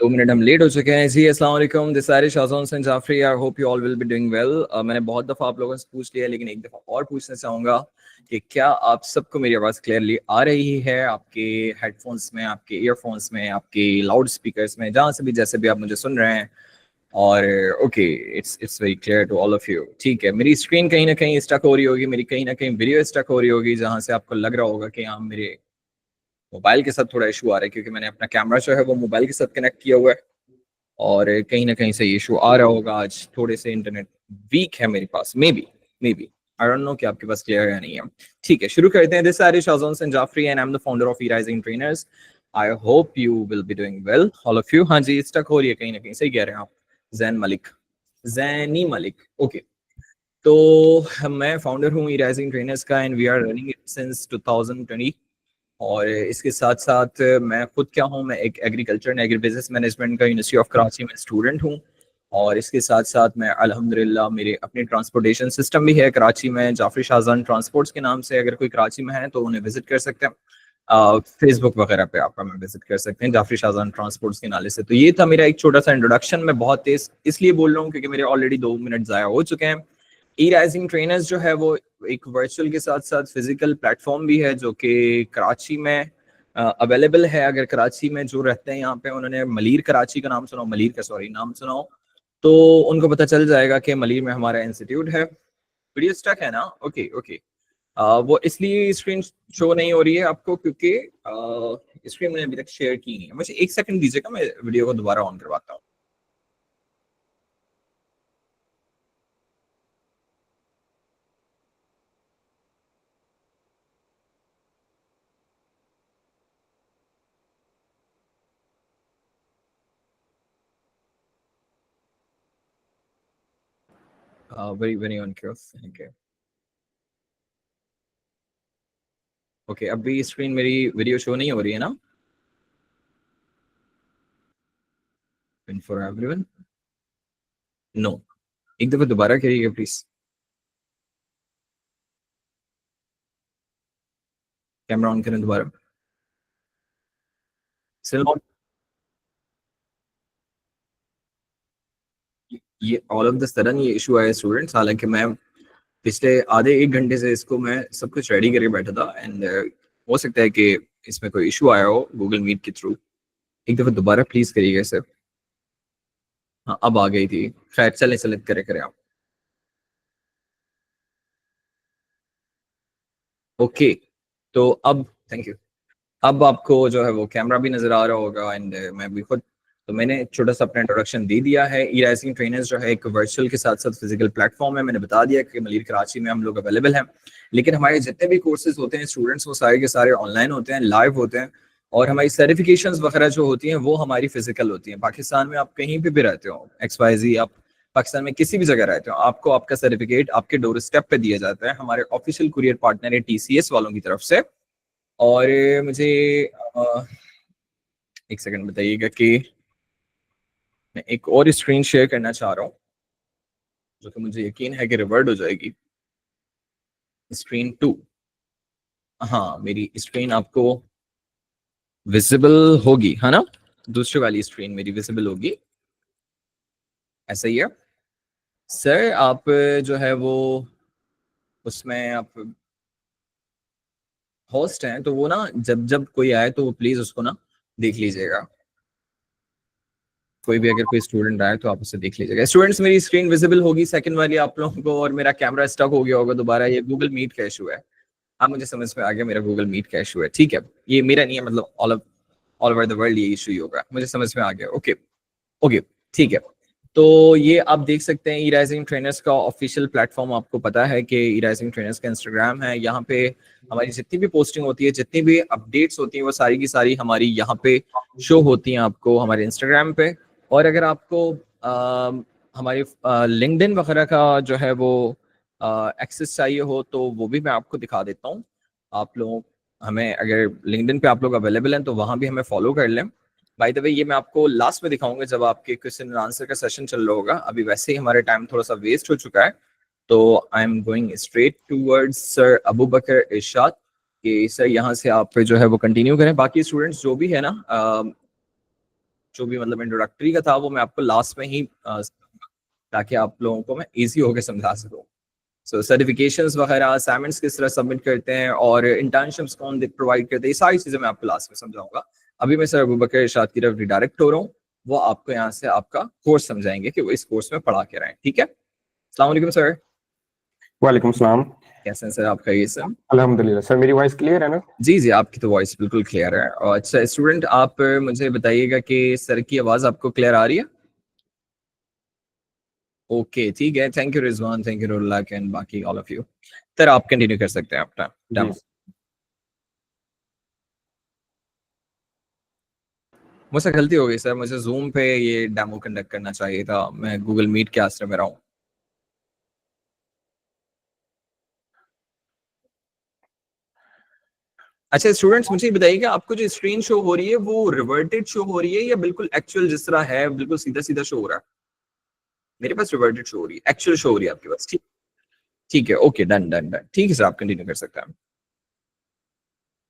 2 minute हम late हो चुके हैं जी। अस्सलाम वालेकुम, दिस सारे Shahjahan Hasan Jafri. I hope you all will be doing well. मैंने बहुत दफ़ा आप लोगों से पूछ लिया, लेकिन एक दफ़ा और पूछना चाहूँगा कि क्या आप सबको मेरी आवाज़ क्लियरली आ रही है? आपके हेडफोन्स में, आपके ईयरफोन्स में, आपके लाउड स्पीकर्स में, जहाँ से भी जैसे भी आप मुझे सुन रहे हैं। और okay, it's very clear to all of you. ठीक है, मेरी स्क्रीन कहीं ना कहीं स्टक हो रही होगी, मेरी कहीं ना कहीं वीडियो स्टक हो रही होगी, जहाँ से आपको लग रहा होगा कि हाँ मेरे मोबाइल के साथ थोड़ा इशू आ रहा है, क्योंकि मैंने अपना कैमरा जो है वो मोबाइल के साथ कनेक्ट किया हुआ है। और कहीं ना कहीं से इशू आ रहा होगा। आज थोड़े से इंटरनेट वीक है मेरे पास, maybe I don't know कि आपके पास क्लियर है या नहीं है। ठीक है, शुरू करते हैं। This Arish Shahjahan Hasan Jafri and I am the founder of E-Rising trainers. I hope you will be doing well all of you. हाँ जी, स्टक हो रही है कहीं ना कहीं, सही कह रहे हैं आप। जैन मलिक, जैनी मलिक, ओके। तो मैं फाउंडर हूँ E-Rising ट्रेनर्स का, and we are running it since 2020। और इसके साथ साथ मैं खुद क्या हूँ, मैं एक agriculture and agri business management का यूनिवर्सिटी ऑफ कराची में स्टूडेंट हूँ। और इसके साथ साथ मैं अल्हम्दुलिल्लाह मेरे अपने ट्रांसपोर्टेशन सिस्टम भी है कराची में, जाफरी शाहजान ट्रांसपोर्ट्स के नाम से। अगर कोई कराची में है तो उन्हें विजिट कर सकते हैं। फेसबुक वगैरह पे आप हमें विजिट कर सकते हैं जाफरी शाहजान ट्रांसपोर्ट्स के नाले से। तो ये था मेरा एक छोटा सा इंट्रोडक्शन। मैं बहुत तेज इसलिए बोल रहा हूँ क्योंकि मेरे ऑलरेडी 2 मिनट ज़ाया हो चुके हैं। E-Rising ट्रेनर्स जो है वो एक वर्चुअल के साथ साथ फिजिकल प्लेटफॉर्म भी है, जो कि कराची में अवेलेबल है। अगर कराची में जो रहते हैं यहाँ पे, उन्होंने मलीर कराची का नाम सुना, मलीर का सॉरी नाम सुनाओ, तो उनको पता चल जाएगा कि मलीर में हमारा इंस्टीट्यूट है। वीडियो स्टक है ना? Okay okay. वो इसलिए स्क्रीन शो नहीं हो रही है आपको क्योंकि स्क्रीन मैंने अभी तक शेयर की नहीं है। मुझे 1 सेकंड दीजिएगा, मैं वीडियो को दोबारा ऑन करवाता हूँ। वेरी वेरी ऑन क्यों। ओके, अब भी स्क्रीन मेरी वीडियो शो नहीं हो रही है ना? For everyone, no. एक दफा दोबारा करिएगा प्लीज। कैमरा ऑन करें दोबारा। सिल ये ऑल ऑफ द सडन ये इशू आया स्टूडेंट्स। हालांकि मैं पिछले आधे 1 घंटे से इसको मैं सब कुछ रेडी करके बैठा था, एंड हो सकता है कि इसमें कोई इशू आया हो गूगल मीट के थ्रू। एक दफा दोबारा प्लीज करिएगा इसे। हाँ, अब आ गई थी। खैर, चले चले करे करे आप। ओके, तो अब थैंक यू। अब आपको जो है वो कैमरा भी नजर आ रहा होगा, एंड मैं भी खुद। तो मैंने एक छोटा सा अपना इंट्रोडक्शन दे दिया है। E-Rising ट्रेनर्स जो है एक वर्चुअल के साथ साथ फिजिकल प्लेटफॉर्म है। मैंने बता दिया कि मलीर कराची में हम लोग अवेलेबल हैं, लेकिन हमारे जितने भी कोर्सेज होते हैं स्टूडेंट्स, वो सारे के सारे ऑनलाइन होते हैं, लाइव होते हैं। और हमारी सर्टिफिकेशंस वगैरह जो होती हैं वो हमारी फिजिकल होती हैं। पाकिस्तान में आप कहीं पे भी रहते हो, XYZ, आप पाकिस्तान में किसी भी जगह रहते हो, आपको आपका सर्टिफिकेट आपके डोर स्टेप पे दिया जाता है हमारे ऑफिशियल कुरियर पार्टनर है TCS वालों की तरफ से। और मुझे अ, 1 सेकंड बताइएगा कि मैं एक और स्क्रीन शेयर करना चाह रहा हूँ, जो कि मुझे यकीन है कि रिवर्ट हो जाएगी। स्क्रीन 2। हाँ, मेरी स्क्रीन आपको विजिबल होगी, है ना? दूसरी वाली स्क्रीन मेरी विजिबल होगी, ऐसा ही है। सर आप जो है वो उसमें आप होस्ट हैं, तो वो ना जब जब कोई आए तो वो प्लीज उसको ना देख लीजिएगा। कोई भी अगर कोई स्टूडेंट आए तो आप उसे देख लीजिएगा। स्टूडेंट्स, मेरी स्क्रीन विजिबल होगी सेकंड वाली आप लोगों को, और मेरा कैमरा स्टक हो गया होगा दोबारा। ये गूगल मीट का इशू है। हाँ, मुझे समझ में आ गया, मेरा गूगल मीट का इशू है। ठीक है, ये मेरा नहीं है, मतलब ऑल ओवर द वर्ल्ड ये इशू ही होगा। मुझे समझ में आ गया। ओके ओके, ठीक है। तो ये आप देख सकते हैं E-Rising ट्रेनर्स का ऑफिशियल प्लेटफॉर्म। आपको पता है कि E-Rising ट्रेनर्स का इंस्टाग्राम है। यहाँ पे हमारी जितनी भी पोस्टिंग होती है, जितनी भी अपडेट्स होती हैं, वो सारी की सारी हमारी यहाँ पे शो होती हैं आपको हमारे इंस्टाग्राम पे। और अगर आपको हमारे लिंक्डइन वगैरह का जो है वो एक्सेस चाहिए हो, तो वो भी मैं आपको दिखा देता हूँ। आप लोग हमें, अगर लिंक्डइन पे आप लोग अवेलेबल हैं तो वहाँ भी हमें फॉलो कर लें। बाय द वे, ये मैं आपको लास्ट में दिखाऊंगा जब आपके क्वेश्चन एंड आंसर का सेशन चल रहा होगा। अभी वैसे ही हमारा टाइम थोड़ा सा वेस्ट हो चुका है, तो I am going straight towards sir Abu Bakar Irshad कि सर यहाँ से आप जो है वो कंटिन्यू करें। बाकी स्टूडेंट्स जो भी है ना, जो भी मतलब इंट्रोडक्टरी का था वो मैं आपको लास्ट में ही ताकि आप लोगों को मैं इजी होकर समझा सकूँ। सो सर्टिफिकेशंस वगैरह, असाइनमेंट्स किस तरह सबमिट करते हैं और इंटर्नशिप्स कौन प्रोवाइड करते हैं, ये सारी चीजें मैं आपको लास्ट में समझाऊंगा। अभी मैं सर अबूबकर इरशाद की तरफ रिडायरेक्ट हो रहा हूँ, वो आपको यहाँ से आपका कोर्स समझाएंगे कि वो इस कोर्स में पढ़ा के रहे हैं। ठीक है, अस्सलाम वालेकुम सर। वालेकुम सलाम। कैसे हैं सर आप? खैरियत से? अल्हम्दुलिल्लाह। सर मेरी वॉइस क्लियर है ना? जी जी, आपकी तो वॉइस बिल्कुल क्लियर है। और अच्छा स्टूडेंट, आप मुझे बताइएगा कि सर की आवाज़ आपको क्लियर आ रही है? ओके ठीक है, thank you Rizwan, thank you रुल्लाक एंड बाकी ऑल ऑफ यू। सर आप कंटिन्यू कर सकते हैं अपना जी डेमो। मुझसे गलती हो गई सर, मुझे जूम पे ये डेमो कंडक्ट करना चाहिए था, मैं गूगल मीट के आश्रय में रहा हूँ। अच्छा स्टूडेंट्स, मुझे बताइए कि आपको जो स्क्रीन शो हो रही है वो रिवर्टेड शो हो रही है या बिल्कुल एक्चुअल जिस तरह है बिल्कुल सीधा सीधा शो हो रहा है? मेरे पास रिवर्टेड शो हो रही है, एक्चुअल शो हो रही है आपके पास? ठीक, ठीक है, ओके, डन डन डन, ठीक है सर, आप कंटिन्यू कर सकते हैं।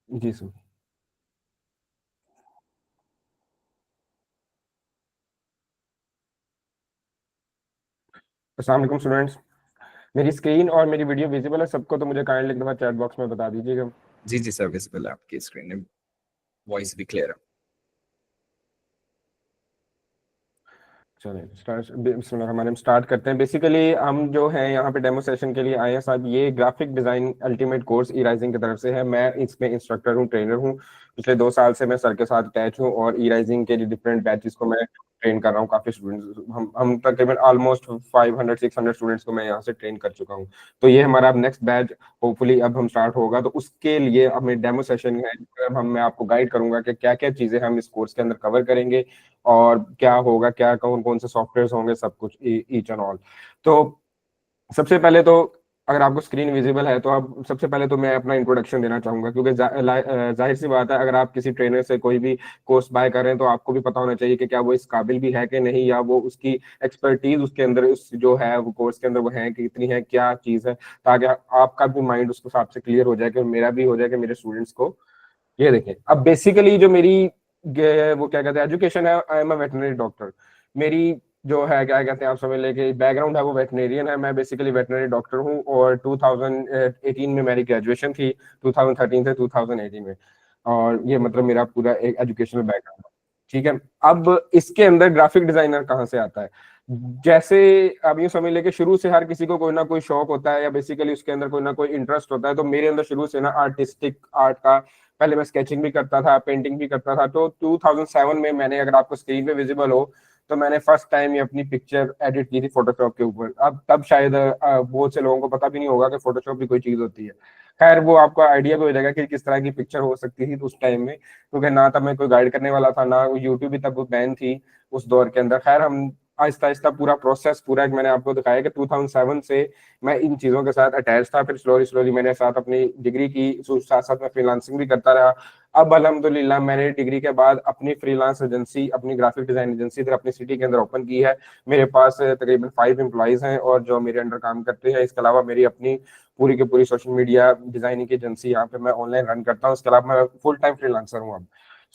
जी सर। अस्सलाम वालेकुम स्टूडेंट्स। मेरी स्क्रीन और मेरी वीडियो विजिबल है सबको? तो मुझे काइंडली एक दफा चैट बॉक्स में बता दीजिएगा। जी जी सर, विजिबल है आपकी स्क्रीन में, वॉइस भी क्लियर है। चलिए बिस्मिल्लाह स्टार्ट करते हैं। बेसिकली हम जो है यहाँ पे डेमो सेशन के लिए आए हैं साहब। ये ग्राफिक डिजाइन अल्टीमेट कोर्स ई राइजिंग की तरफ से है। मैं इसमें इंस्ट्रक्टर हूँ, ट्रेनर हूँ। पिछले 2 साल से मैं सर के साथ अटैच हूँ और ई राइजिंग के डिफरेंट बैचेस को मैं ट्रेन कर रहा हूँ। काफी स्टूडेंट्स, हम तकरीबन ऑलमोस्ट 500-600 स्टूडेंट्स को मैं यहाँ से ट्रेन कर चुका हूँ। तो ये हमारा अब नेक्स्ट बैच होपफुली अब हम स्टार्ट होगा। तो उसके लिए हमें डेमो सेशन है, मैं आपको गाइड करूंगा कि क्या क्या चीजें हम इस कोर्स के अंदर कवर करेंगे और क्या होगा, क्या कौन कौन से सॉफ्टवेयर होंगे, सब कुछ ईच एंड ऑल। तो सबसे पहले तो अगर आपको स्क्रीन विजिबल है तो अब सबसे पहले तो मैं अपना इंट्रोडक्शन देना चाहूंगा, क्योंकि जाहिर सी बात है अगर आप किसी ट्रेनर से कोई भी कोर्स बाय कर रहे हैं तो आपको भी पता होना चाहिए कि क्या वो इस काबिल भी है कि नहीं, या वो उसकी एक्सपर्टीज उसके अंदर उस जो है वो कोर्स के अंदर वो है कि कितनी है, क्या चीज़ है, ताकि आपका भी माइंड उसके हिसाब से क्लियर हो जाए कि मेरा भी हो जाए कि मेरे स्टूडेंट्स को ये देखें। अब बेसिकली जो मेरी वो क्या कहते हैं एजुकेशन है, I am a veterinary doctor. मेरी जो है क्या कहते हैं आप समझ लेके बैकग्राउंड है वो वेटनेरियन है। मैं बेसिकली वेटनरी डॉक्टर हूँ और 2018 में मेरी ग्रेजुएशन थी, 2013 से 2018 में। और ये मतलब मेरा पूरा एक एजुकेशनल बैकग्राउंड है। ठीक है, अब इसके अंदर ग्राफिक डिजाइनर कहाँ से आता है? जैसे अब यूँ समझ लेके शुरू से हर किसी को कोई ना कोई शौक होता है या बेसिकली उसके अंदर कोई ना कोई इंटरेस्ट होता है। तो मेरे अंदर शुरू से ना आर्टिस्टिक आर्ट का, पहले मैं स्केचिंग भी करता था, पेंटिंग भी करता था। तो 2007 में मैंने, अगर आपको स्क्रीन पे विजिबल हो, तो मैंने फर्स्ट टाइम ये अपनी पिक्चर एडिट की थी फोटोशॉप के ऊपर। अब तब शायद बहुत से लोगों को पता भी नहीं होगा कि फोटोशॉप भी कोई चीज होती है। खैर वो आपको आइडिया भी हो जाएगा कि किस तरह की पिक्चर हो सकती थी उस टाइम में, क्योंकि ना तब मैं कोई गाइड करने वाला था, ना यूट्यूब भी तब बैन थी उस दौर के अंदर। खैर हम आहिस्ता आहिस्ता पूरा प्रोसेस पूरा एक मैंने आपको दिखाया कि 2007 से मैं इन चीज़ों के साथ अटैच था। फिर स्लोली स्लोली मैंने साथ अपनी डिग्री की, साथ साथ मैं फ्रीलांसिंग भी करता रहा। अब अल्हम्दुलिल्लाह मैंने डिग्री के बाद अपनी फ्रीलांस एजेंसी, अपनी ग्राफिक डिजाइन एजेंसी इधर अपनी सिटी के अंदर ओपन की है। मेरे पास तकरीबन 5 एम्प्लॉइज हैं और जो मेरे अंडर काम करते हैं। इसके अलावा मेरी अपनी पूरी की पूरी सोशल मीडिया डिजाइनिंग की एजेंसी यहाँ पे मैं ऑनलाइन रन करता हूँ। इसके अलावा मैं फुल टाइम फ्रीलांसर हूँ अब।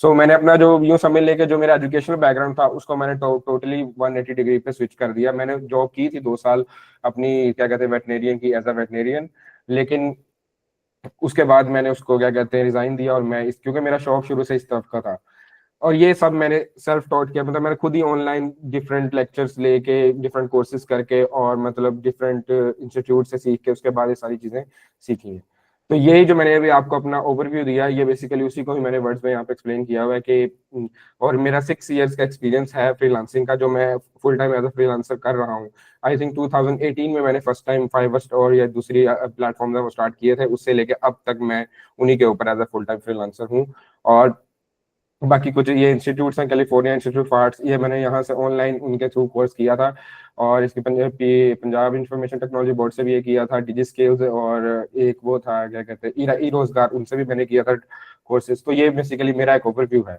मैंने अपना जो यूँ समझ लेके जो मेरा एजुकेशनल बैकग्राउंड था उसको मैंने टोटली 180 डिग्री पे स्विच कर दिया। मैंने जॉब की थी 2 साल अपनी क्या कहते हैं वेटनेरियन की, एज अ वेटनेरियन। लेकिन उसके बाद मैंने उसको क्या कहते हैं रिजाइन दिया और मैं इस, क्योंकि मेरा शौक शुरू से इस तरफ का था। और ये सब मैंने सेल्फ टॉट किया, मतलब मैंने खुद ही ऑनलाइन डिफरेंट लेक्चर्स लेके, डिफरेंट कोर्सेज करके और मतलब डिफरेंट इंस्टीट्यूट से सीख के उसके बाद ये सारी चीजें सीखी हैं। तो यही जो मैंने अभी आपको अपना ओवरव्यू दिया, ये बेसिकली उसी को ही मैंने वर्ड्स में यहाँ पे एक्सप्लेन किया हुआ है कि और मेरा 6 इयर्स का एक्सपीरियंस है फ्रीलांसिंग का, जो मैं full time as a freelancer कर रहा हूँ। आई थिंक 2018 में मैंने फर्स्ट टाइम फाइवर्स्ट और या दूसरी प्लेटफॉर्म वो स्टार्ट किए थे, उससे लेके अब तक मैं उन्हीं के ऊपर as a full time freelancer हूँ। और बाकी कुछ ये इंस्टीट्यूट्स हैं, कैलिफोर्निया इंस्टीट्यूट ऑफ आर्ट्स, ये मैंने यहाँ से ऑनलाइन उनके थ्रू कोर्स किया था। और इसके पंजाब इंफॉर्मेशन टेक्नोलॉजी बोर्ड से भी ये किया था, डिजी स्किल्स, और एक वो था क्या कहते हैं ई रोजगार, उनसे भी मैंने किया था कोर्सेज। तो ये बेसिकली मेरा एक ओवरव्यू है।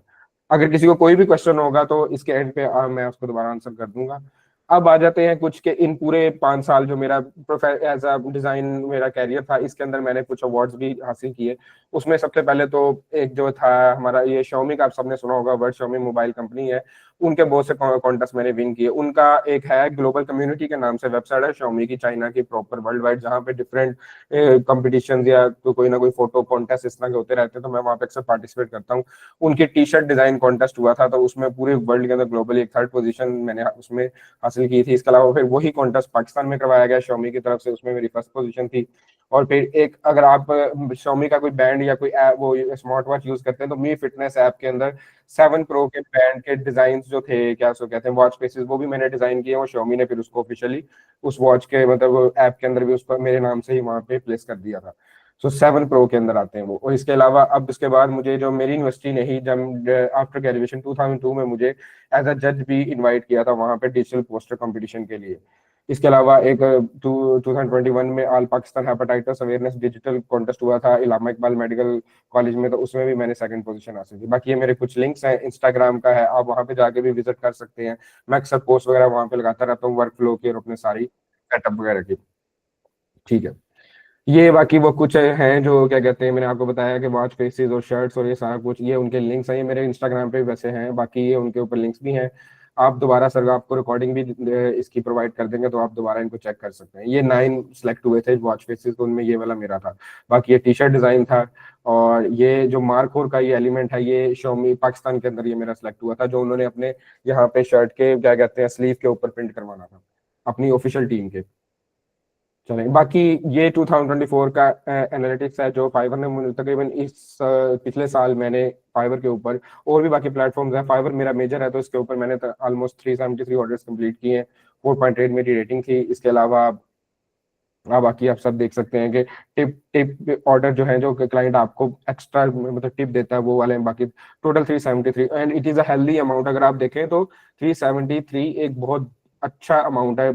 अगर किसी को कोई भी क्वेश्चन होगा तो इसके एंड पे मैं उसको दोबारा आंसर कर दूंगा। अब आ जाते हैं कुछ के इन पूरे 5 साल जो मेरा एज अ डिजाइन मेरा कैरियर था, इसके अंदर मैंने कुछ अवार्ड्स भी हासिल किए। उसमें सबसे पहले तो एक जो था हमारा ये Xiaomi का, आप सबने सुना होगा वर्ड, Xiaomi मोबाइल कंपनी है, उनके बहुत से कॉन्टेस्ट मैंने विन किए। उनका एक है ग्लोबल कम्युनिटी के नाम से वेबसाइट है Xiaomi की, चाइना की प्रॉपर वर्ल्ड वाइड, जहाँ पे डिफरेंट कंपटीशन या तो कोई ना कोई फोटो कॉन्टेस्ट इस तरह के होते रहते हैं, तो मैं वहाँ पे अक्सर पार्टिसिपेट करता हूँ। उनकी टी शर्ट डिजाइन कॉन्टेस्ट हुआ था, तो उसमें पूरे वर्ल्ड के अंदर ग्लोबली एक 3rd पोजीशन मैंने उसमें हासिल की थी। इसके अलावा फिर वही कॉन्टेस्ट पाकिस्तान में करवाया गया Xiaomi की तरफ से, उसमें मेरी 1st पोजीशन थी। और फिर एक, अगर आप Xiaomi का कोई बैंड या कोई ऐप वो स्मार्ट वॉच यूज करते हैं, तो मी फिटनेस ऐप के अंदर 7 प्रो के बैंड के डिजाइन जो थे, क्या सो कहते हैं वॉच फेसेस, वो भी मैंने डिजाइन किए, और Xiaomi ने फिर उसको ऑफिशियली उस वॉच के मतलब ऐप के अंदर भी उस पर मेरे नाम से ही वहां पे प्लेस कर दिया था। सो 7 प्रो के अंदर आते हैं वो। और इसके अलावा अब इसके बाद मुझे जो मेरी यूनिवर्सिटी ने ही जब आफ्टर ग्रेजुएशन 2002 में मुझे एज अ जज भी इनवाइट किया था वहां पे डिजिटल पोस्टर कंपटीशन के लिए। इसके अलावा एक 2021 में all Pakistan hepatitis awareness digital contest हुआ था इलामा इकबाल मेडिकल कॉलेज में, तो उसमें भी मैंने 2nd पोजीशन हासिल की। बाकी ये मेरे कुछ लिंक्स हैं, इंस्टाग्राम का है, आप वहां पे जाके भी विजिट कर सकते हैं। मैं अक्सर पोस्ट वगैरह वहां पे लगाता रहता हूँ वर्क फ्लो की और अपने सारी सेटअप वगैरह की। ठीक है, ये बाकी वो कुछ हैं जो क्या कहते हैं, मैंने आपको बताया कि वॉच फेसेस और शर्ट्स और ये सारा कुछ, ये उनके लिंक्स हैं, ये मेरे इंस्टाग्राम पे वैसे हैं, बाकी ये उनके ऊपर लिंक्स भी हैं। आप दोबारा सर आपको रिकॉर्डिंग भी इसकी प्रोवाइड कर देंगे, तो आप दोबारा इनको चेक कर सकते हैं। ये 9 सिलेक्ट हुए थे वॉच फेसेस, तो उनमें ये वाला मेरा था। बाकी ये टी शर्ट डिजाइन था, और ये जो मार्कोर का ये एलिमेंट है, ये Xiaomi पाकिस्तान के अंदर ये मेरा सिलेक्ट हुआ था, जो उन्होंने अपने यहाँ पे शर्ट के क्या कहते हैं स्लीव के ऊपर प्रिंट करवाना था अपनी ऑफिशियल टीम के। चलें, बाकी ये 2024 का एनालिटिक्स है जो फाइवर ने तकरीबन इस पिछले साल मैंने फाइवर के ऊपर, और भी बाकी प्लेटफॉर्म्स हैं, फाइवर मेरा मेजर है तो इसके ऊपर मैंने ऑलमोस्ट 373 ऑर्डर्स कंप्लीट किए हैं, 4.8 मेरी रेटिंग थी। इसके अलावा बाकी आप सब देख सकते हैं कि टिप टिप ऑर्डर जो है, जो क्लाइंट आपको एक्स्ट्रा मतलब टिप देता है, वो वाले हैं। बाकी total 373, and it is a healthy amount. अगर आप देखें तो 373 एक बहुत अच्छा अमाउंट है।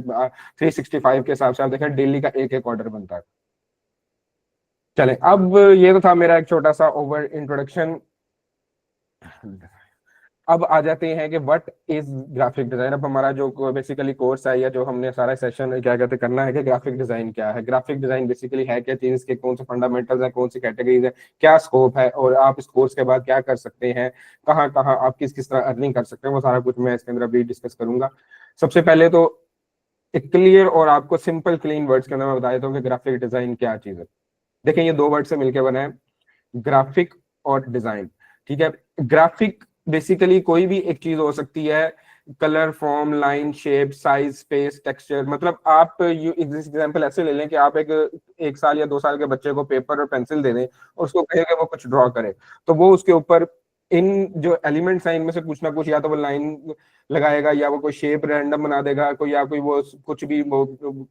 365 के हिसाब से आप देखें डेली का एक एक ऑर्डर बनता है। चलें, अब ये तो था मेरा एक छोटा सा ओवर इंट्रोडक्शन। अब आ जाते हैं कि व्हाट इज ग्राफिक डिजाइन। अब हमारा जो बेसिकली कोर्स है, या जो हमने सारा सेशन क्या कहते करना है कि ग्राफिक डिजाइन क्या है, ग्राफिक डिजाइन बेसिकली है क्या चीज, इसके कौन से फंडामेंटल्स हैं, कौन सी कैटेगरीज है, क्या स्कोप है, और आप इस कोर्स के बाद क्या कर सकते हैं, कहाँ कहाँ आप किस किस तरह अर्निंग कर सकते हैं, वो सारा कुछ मैं इसके अंदर अभी डिस्कस करूंगा। सबसे पहले तो एक क्लियर और आपको सिंपल क्लीन वर्ड्स के अंदर मैं बता देता हूँ कि ग्राफिक डिजाइन क्या चीज है। देखें, ये 2 वर्ड से मिलकर बना है, ग्राफिक और डिजाइन। ठीक है, ग्राफिक बेसिकली कोई भी एक चीज हो सकती है, colour, form, line, shape, size, space, texture. मतलब आप एग्जांपल ऐसे ले लें कि आप एक साल या 2 साल के बच्चे को पेपर और पेंसिल दे दें और उसको कहें कि वो कुछ ड्रॉ करे, तो वो उसके ऊपर इन जो एलिमेंट्स हैं इनमें से कुछ ना कुछ, या तो वो लाइन लगाएगा, या वो कोई शेप रैंडम बना देगा, कोई या कोई वो कुछ भी वो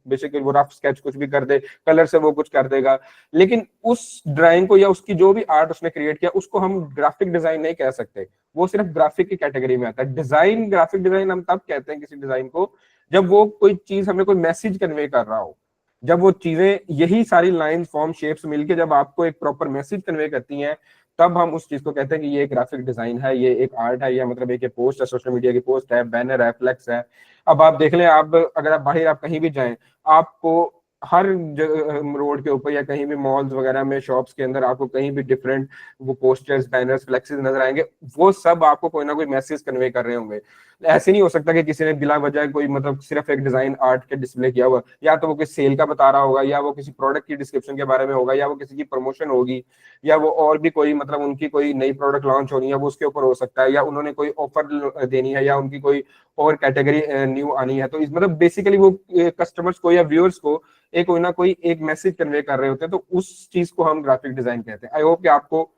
बेसिकली वो रफ स्केच कुछ भी कर दे, कलर से वो कुछ कर देगा। लेकिन उस ड्राइंग को या उसकी जो भी आर्ट उसने क्रिएट किया, उसको हम ग्राफिक डिजाइन नहीं कह सकते, वो सिर्फ ग्राफिक की कैटेगरी में आता है। डिजाइन, ग्राफिक डिजाइन हम तब कहते हैं किसी डिजाइन को जब वो कोई चीज हमें कोई मैसेज कन्वे कर रहा हो, जब वो चीजें यही सारी लाइन, फॉर्म, शेप्स मिलके जब आपको एक प्रॉपर मैसेज कन्वे करती हैं, तब हम उस चीज को कहते हैं कि ये एक ग्राफिक डिजाइन है, ये एक आर्ट है, या मतलब एक पोस्ट है, सोशल मीडिया की पोस्ट है, बैनर है, फ्लेक्स है। अब आप देख लें, आप अगर आप बाहर आप कहीं भी जाएं, आपको हर रोड के ऊपर या कहीं भी मॉल्स वगैरह में, शॉप्स के अंदर आपको कहीं भी डिफरेंट वो पोस्टर्स, बैनर्स, फ्लेक्सेस नजर आएंगे। वो सब आपको कोई ना कोई मैसेज कन्वे कर रहे होंगे। ऐसे नहीं हो सकता कि किसी ने बिला वजह कोई मतलब सिर्फ एक डिजाइन आर्ट के डिस्प्ले किया हुआ, या तो वो किसी सेल का बता रहा होगा, या वो किसी प्रोडक्ट की डिस्क्रिप्शन के बारे में होगा, या वो किसी की प्रमोशन होगी, या वो और भी कोई मतलब उनकी कोई नई प्रोडक्ट लॉन्च होनी है वो उसके ऊपर हो सकता है, या उन्होंने कोई ऑफर देनी है, या उनकी कोई और कैटेगरी न्यू आनी है। तो इस मतलब बेसिकली वो कस्टमर्स को या व्यूअर्स को एक कोई ना कोई एक मैसेज कन्वे कर रहे होते हैं, तो उस चीज को हम ग्राफिक डिजाइन कहते हैं। आई होप कि आपको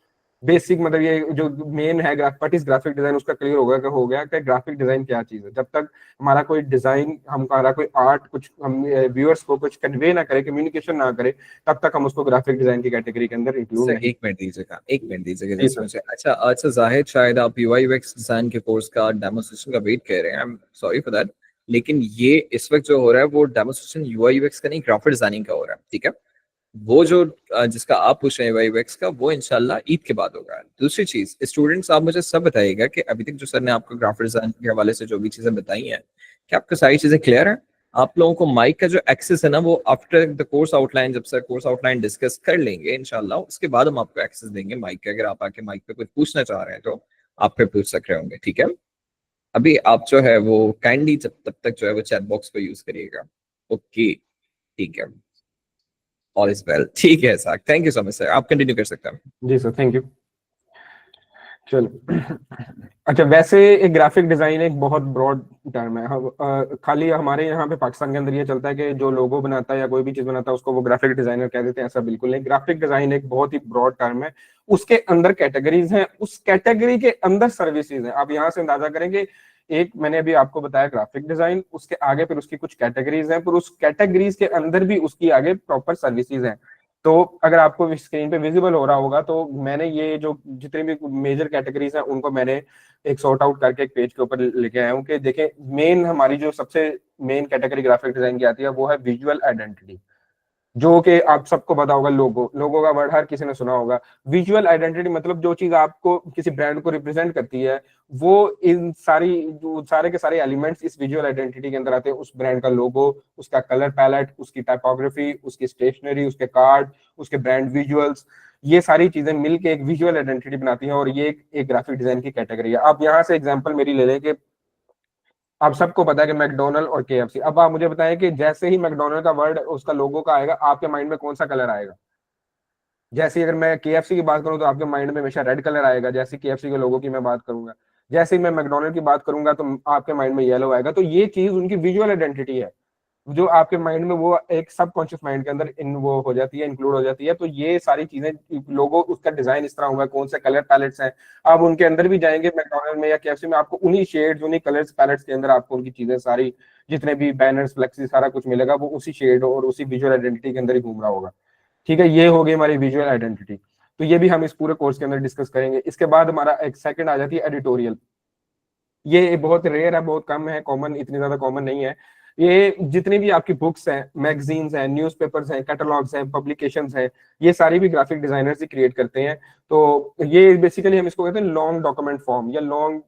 बेसिक मतलब ये जो मेन है व्हाट इज ग्राफिक डिजाइन उसका क्लियर हो गया कि ग्राफिक डिजाइन क्या चीज है। जब तक हमारा कोई डिजाइन, हमारा कोई आर्ट कुछ हम व्यूअर्स को कुछ कन्वे ना करे, कम्युनिकेशन ना करे, तब तक हम उसको ग्राफिक डिजाइन की कैटेगरी के अंदर इंक्लूड नहीं। एक मिनट दीजिएगा, एक मिनट दीजिएगा जस्ट मुझे। अच्छा जाहिद, शायद आप यूआई यूएक्स डिजाइन के कोर्स का डेमोन्स्ट्रेशन का वेट कर रहे हैं, I am sorry for that, लेकिन ये इस वक्त जो हो रहा है वो डेमोन्स्ट्रेशन यूआई यूएक्स का नहीं, ग्राफिक डिजाइनिंग का हो रहा है। ठीक है, वो जो जिसका आप पूछ रहे हैं यूआई यूएक्स का, वो इंशाल्लाह ईद के बाद होगा। दूसरी चीज, स्टूडेंट्स आप मुझे सब बताइएगा कि अभी तक जो सर ने आपको ग्राफिक डिजाइन के हवाले से जो भी चीजें बताई हैं, क्या आपको सारी चीजें क्लियर है? आप लोगों को माइक का जो एक्सेस है ना, वो आफ्टर द कोर्स आउटलाइन, जब सर कोर्स आउटलाइन डिस्कस कर लेंगे इंशाल्लाह, उसके बाद हम आपको एक्सेस देंगे माइक का। अगर आप आके माइक पे कुछ पूछना चाह रहे हैं तो आप फिर पूछ सक रहे होंगे। ठीक है, अभी आप जो है वो काइंडली तब तक जो है वो चैट बॉक्स को यूज करिएगा। ओके, ठीक है, ऑल इज वेल। ठीक है sir, thank you so much sir, आप कंटिन्यू कर सकते हैं। जी सर, थैंक यू। चलो, अच्छा, वैसे एक ग्राफिक डिजाइन एक बहुत ब्रॉड टर्म है। खाली हमारे यहाँ पे पाकिस्तान के अंदर ये चलता है कि जो लोगो बनाता है या कोई भी चीज बनाता है उसको वो ग्राफिक डिजाइनर कह देते हैं। ऐसा बिल्कुल नहीं। ग्राफिक डिजाइन एक बहुत ही ब्रॉड टर्म है। उसके अंदर कैटेगरीज हैं, उस कैटेगरी के अंदर सर्विसेज हैं। आप यहाँ से अंदाजा करेंगे, एक मैंने अभी आपको बताया ग्राफिक डिजाइन, उसके आगे फिर उसकी कुछ कैटेगरीज हैं, फिर उस कैटेगरीज के अंदर भी उसकी आगे प्रॉपर सर्विसेज हैं। तो अगर आपको स्क्रीन पे विजिबल हो रहा होगा, तो मैंने ये जो जितने भी मेजर कैटेगरीज हैं उनको मैंने एक सॉर्ट आउट करके एक पेज के ऊपर लेके आया हूँ कि देखें, मेन हमारी जो सबसे मेन कैटेगरी ग्राफिक डिजाइन की आती है वो है विजुअल आइडेंटिटी, जो कि आप सबको पता होगा। लोगो, लोगो का वर्ड हर किसी ने सुना होगा। विजुअल आइडेंटिटी मतलब जो चीज आपको किसी ब्रांड को रिप्रेजेंट करती है, वो इन सारी जो सारे के सारे एलिमेंट्स इस विजुअल आइडेंटिटी के अंदर आते हैं। उस ब्रांड का लोगो, उसका कलर पैलेट, उसकी टाइपोग्राफी, उसकी स्टेशनरी, उसके कार्ड, उसके ब्रांड विजुअल्स, ये सारी चीजें मिलके एक विजुअल आइडेंटिटी बनाती हैं। और ये एक ग्राफिक डिजाइन की कैटेगरी है। आप यहाँ से एग्जांपल मेरी ले लें कि आप सबको पता है कि मैकडोनल्ड और केएफसी। अब आप मुझे बताएं कि जैसे ही मैकडोनल्ड का वर्ड उसका लोगो का आएगा, आपके माइंड में कौन सा कलर आएगा? जैसे ही अगर मैं केएफसी की बात करूं तो आपके माइंड में हमेशा रेड कलर आएगा। जैसे केएफसी के लोगो की मैं बात करूंगा, जैसे ही मैं मैकडोनल्ड की बात करूंगा तो आपके माइंड में येलो आएगा। तो ये चीज उनकी विजुअल आइडेंटिटी है, जो आपके माइंड में वो एक सबकॉन्शियस माइंड के अंदर इन वो हो जाती है, इंक्लूड हो जाती है। तो ये सारी चीजें, लोगो, उसका डिजाइन इस तरह होगा, कौन से कलर पैलेट्स हैं। आप उनके अंदर भी जाएंगे मैकडोनल्ड में या केएफसी में, आपको उन्हीं शेड्स, उन्हीं कलर्स पैलेट्स के अंदर आपको उनकी चीजें सारी, जितने भी बैनर्स, फ्लेक्सी, सारा कुछ मिलेगा, वो उसी शेड और उसी विजुअल आइडेंटिटी के अंदर ही घूम रहा होगा। ठीक है, ये हो गई हमारी विजुअल आइडेंटिटी। तो ये भी हम इस पूरे कोर्स के अंदर डिस्कस करेंगे। इसके बाद हमारा एक सेकंड आ जाती है एडिटोरियल। ये बहुत रेयर है, बहुत कम है, कॉमन, इतनी ज्यादा कॉमन नहीं है। ये जितनी भी आपकी बुक्स हैं, मैगजीन्स हैं, न्यूज़पेपर्स हैं, कैटलॉग्स हैं, पब्लिकेशंस हैं, ये सारी भी ग्राफिक डिजाइनर्स ही क्रिएट करते हैं। तो ये बेसिकली हम इसको कहते हैं लॉन्ग डॉक्यूमेंट फॉर्म या लॉन्ग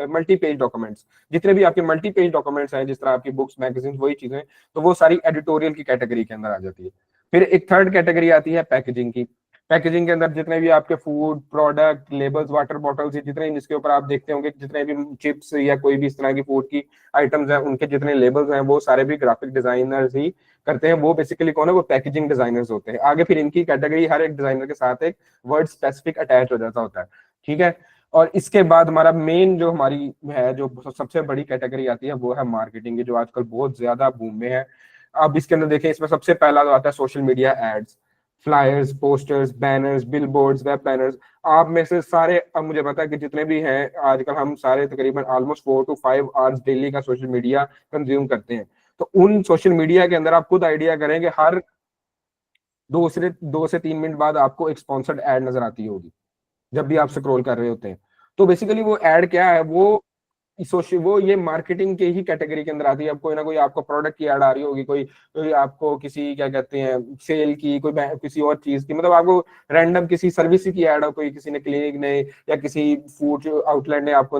मल्टी पेज डॉक्यूमेंट्स। जितने भी आपके मल्टी पेज डॉक्यूमेंट्स हैं, जिस तरह आपकी बुक्स, मैगजीन, वही चीजें, तो वो सारी एडिटोरियल की कैटेगरी के अंदर आ जाती है। फिर एक थर्ड कैटेगरी आती है पैकेजिंग की। पैकेजिंग के अंदर जितने भी आपके food product, labels, water bottles, जितने जिसके ऊपर आप देखते होंगे, जितने भी चिप्स या कोई भी इस तरह की फूड की आइटम्स हैं, उनके जितने लेबल्स हैं, वो सारे भी ग्राफिक डिजाइनर्स ही करते हैं। वो बेसिकली कौन है? वो पैकेजिंग डिजाइनर्स होते हैं। आगे फिर इनकी कैटेगरी, हर एक डिजाइनर के साथ एक वर्ड स्पेसिफिक अटैच हो जाता होता है। ठीक है, और इसके बाद हमारा मेन जो हमारी है, जो सबसे बड़ी कैटेगरी आती है, वो है मार्केटिंग की, जो आजकल बहुत ज्यादा बूम में है। अब इसके अंदर देखें, इसमें सबसे पहला जो आता है social media ads, flyers, posters, banners, billboards, web banners. आप में से सारे, अब मुझे पता है कि जितने भी हैं आजकल, हम सारे तकरीबन ऑलमोस्ट 4 to 5 आवर्स डेली का सोशल मीडिया कंज्यूम करते हैं। तो उन सोशल मीडिया के अंदर आप खुद आइडिया करेंगे, हर 2 से 3 मिनट बाद आपको एक स्पॉन्सर्ड एड नजर आती होगी जब भी आप स्क्रॉल कर रहे होते हैं। तो बेसिकली वो एड क्या है? वो ये मार्केटिंग के ही कैटेगरी के अंदर आती है। अब कोई ना कोई आपको प्रोडक्ट की ऐड आ रही होगी, कोई आपको किसी, क्या कहते हैं, सेल की, कोई किसी और चीज की, मतलब आपको रैंडम किसी सर्विस की ऐड हो, कोई किसी ने, क्लिनिक ने या किसी फूड आउटलेट ने आपको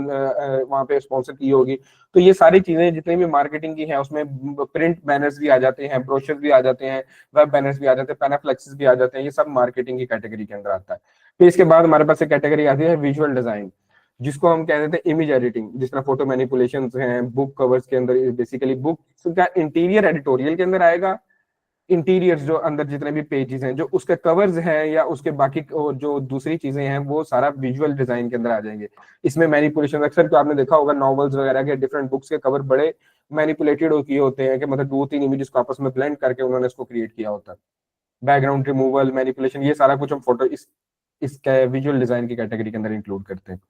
वहां पे स्पॉन्सर की होगी। तो ये सारी चीजें जितनी भी मार्केटिंग की है, उसमें प्रिंट बैनर्स भी आ जाते हैं, ब्रोशर्स भी आ जाते हैं, वेब बैनर्स भी आ जाते हैं, पैनाफ्लेक्सेस भी आ जाते हैं। ये सब मार्केटिंग की कैटेगरी के अंदर आता है। फिर इसके बाद हमारे पास एक कैटेगरी आती है विजुअल डिजाइन, जिसको हम कह देते हैं इमेज एडिटिंग। जिस तरह फोटो मैनिपुलेशंस हैं, बुक कवर्स के अंदर, बेसिकली बुक का इंटीरियर एडिटोरियल के अंदर आएगा। इंटीरियर्स, जो अंदर जितने भी पेजेस हैं, जो उसके कवर्स हैं या उसके बाकी जो दूसरी चीजें हैं, वो सारा विजुअल डिजाइन के अंदर आ जाएंगे। इसमें मैनिपुलेशन, अक्सर तो आपने देखा होगा नॉवेल्स वगैरह के डिफरेंट बुक्स के कवर बड़े मैनिपुलेटेड किए होते हैं, कि मतलब 2-3 इमेजेस को आपस में ब्लेंड करके उन्होंने इसको क्रिएट किया होता है। बैकग्राउंड रिमूवल, मैनिपुलेशन, ये सारा कुछ हम फोटो इसके विजुअल डिजाइन की कैटेगरी के अंदर इंक्लूड करते हैं।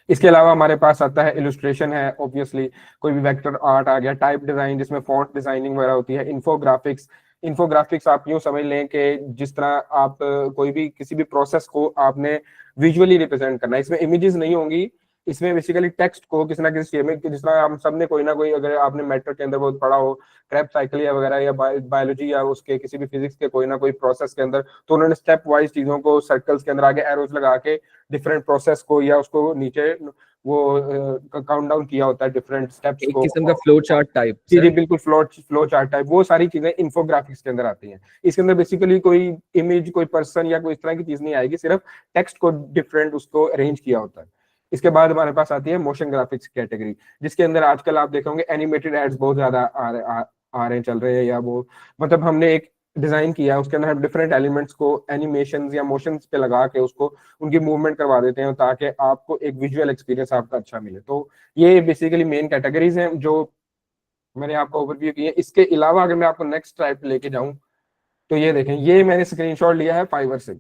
इसके अलावा हमारे पास आता है इलस्ट्रेशन है, ऑब्वियसली कोई भी वेक्टर आर्ट आ गया, टाइप डिजाइन जिसमें फॉन्ट डिजाइनिंग वगैरह होती है, इन्फोग्राफिक्स। इन्फोग्राफिक्स आप यूं समझ लें कि जिस तरह आप कोई भी किसी भी प्रोसेस को आपने विजुअली रिप्रेजेंट करना है, इसमें इमेजेस नहीं होंगी, इसमें बेसिकली टेक्स्ट को किसी ना किसी शेप में, जिस तरह हम सब ने कोई ना कोई, अगर आपने मैटर के अंदर बहुत पढ़ा हो, क्रेब साइकिल या वगैरह, या बायोलॉजी या उसके किसी भी फिजिक्स के कोई ना कोई प्रोसेस के अंदर, तो उन्होंने स्टेप वाइज चीजों को सर्कल्स के अंदर आगे एरोज लगा के डिफरेंट प्रोसेस को, या उसको नीचे वो काउंट डाउन किया होता है डिफरेंट स्टेप्स एक को। किस्म का फ्लो चार्ट टाइप जी जी, सर। बिल्कुल, फ्लो चार्ट टाइप, वो सारी चीजें इन्फोग्राफिक्स के अंदर आती हैं। इसके अंदर बेसिकली कोई इमेज, कोई पर्सन या कोई इस तरह की चीज नहीं आएगी, सिर्फ टेक्स्ट को डिफरेंट उसको अरेंज किया होता है। इसके बाद हमारे पास आती है मोशन ग्राफिक्स कैटेगरी, जिसके अंदर आजकल आप देखोगे एनिमेटेड एड्स बहुत ज्यादा आ रहे चल रहे हैं, या वो मतलब हमने एक डिजाइन किया, उसके अंदर हम डिफरेंट एलिमेंट्स को एनिमेशन या मोशंस पे लगा के उसको उनकी मूवमेंट करवा देते हैं, ताकि आपको एक विजुअल एक्सपीरियंस आपका अच्छा मिले। तो ये बेसिकली मेन कैटेगरीज हैं जो मैंने आपको ओवरव्यू की है। इसके अलावा अगर मैं आपको नेक्स्ट टाइप लेके जाऊं, तो ये देखें, ये मैंने स्क्रीनशॉट लिया है फाइवर से।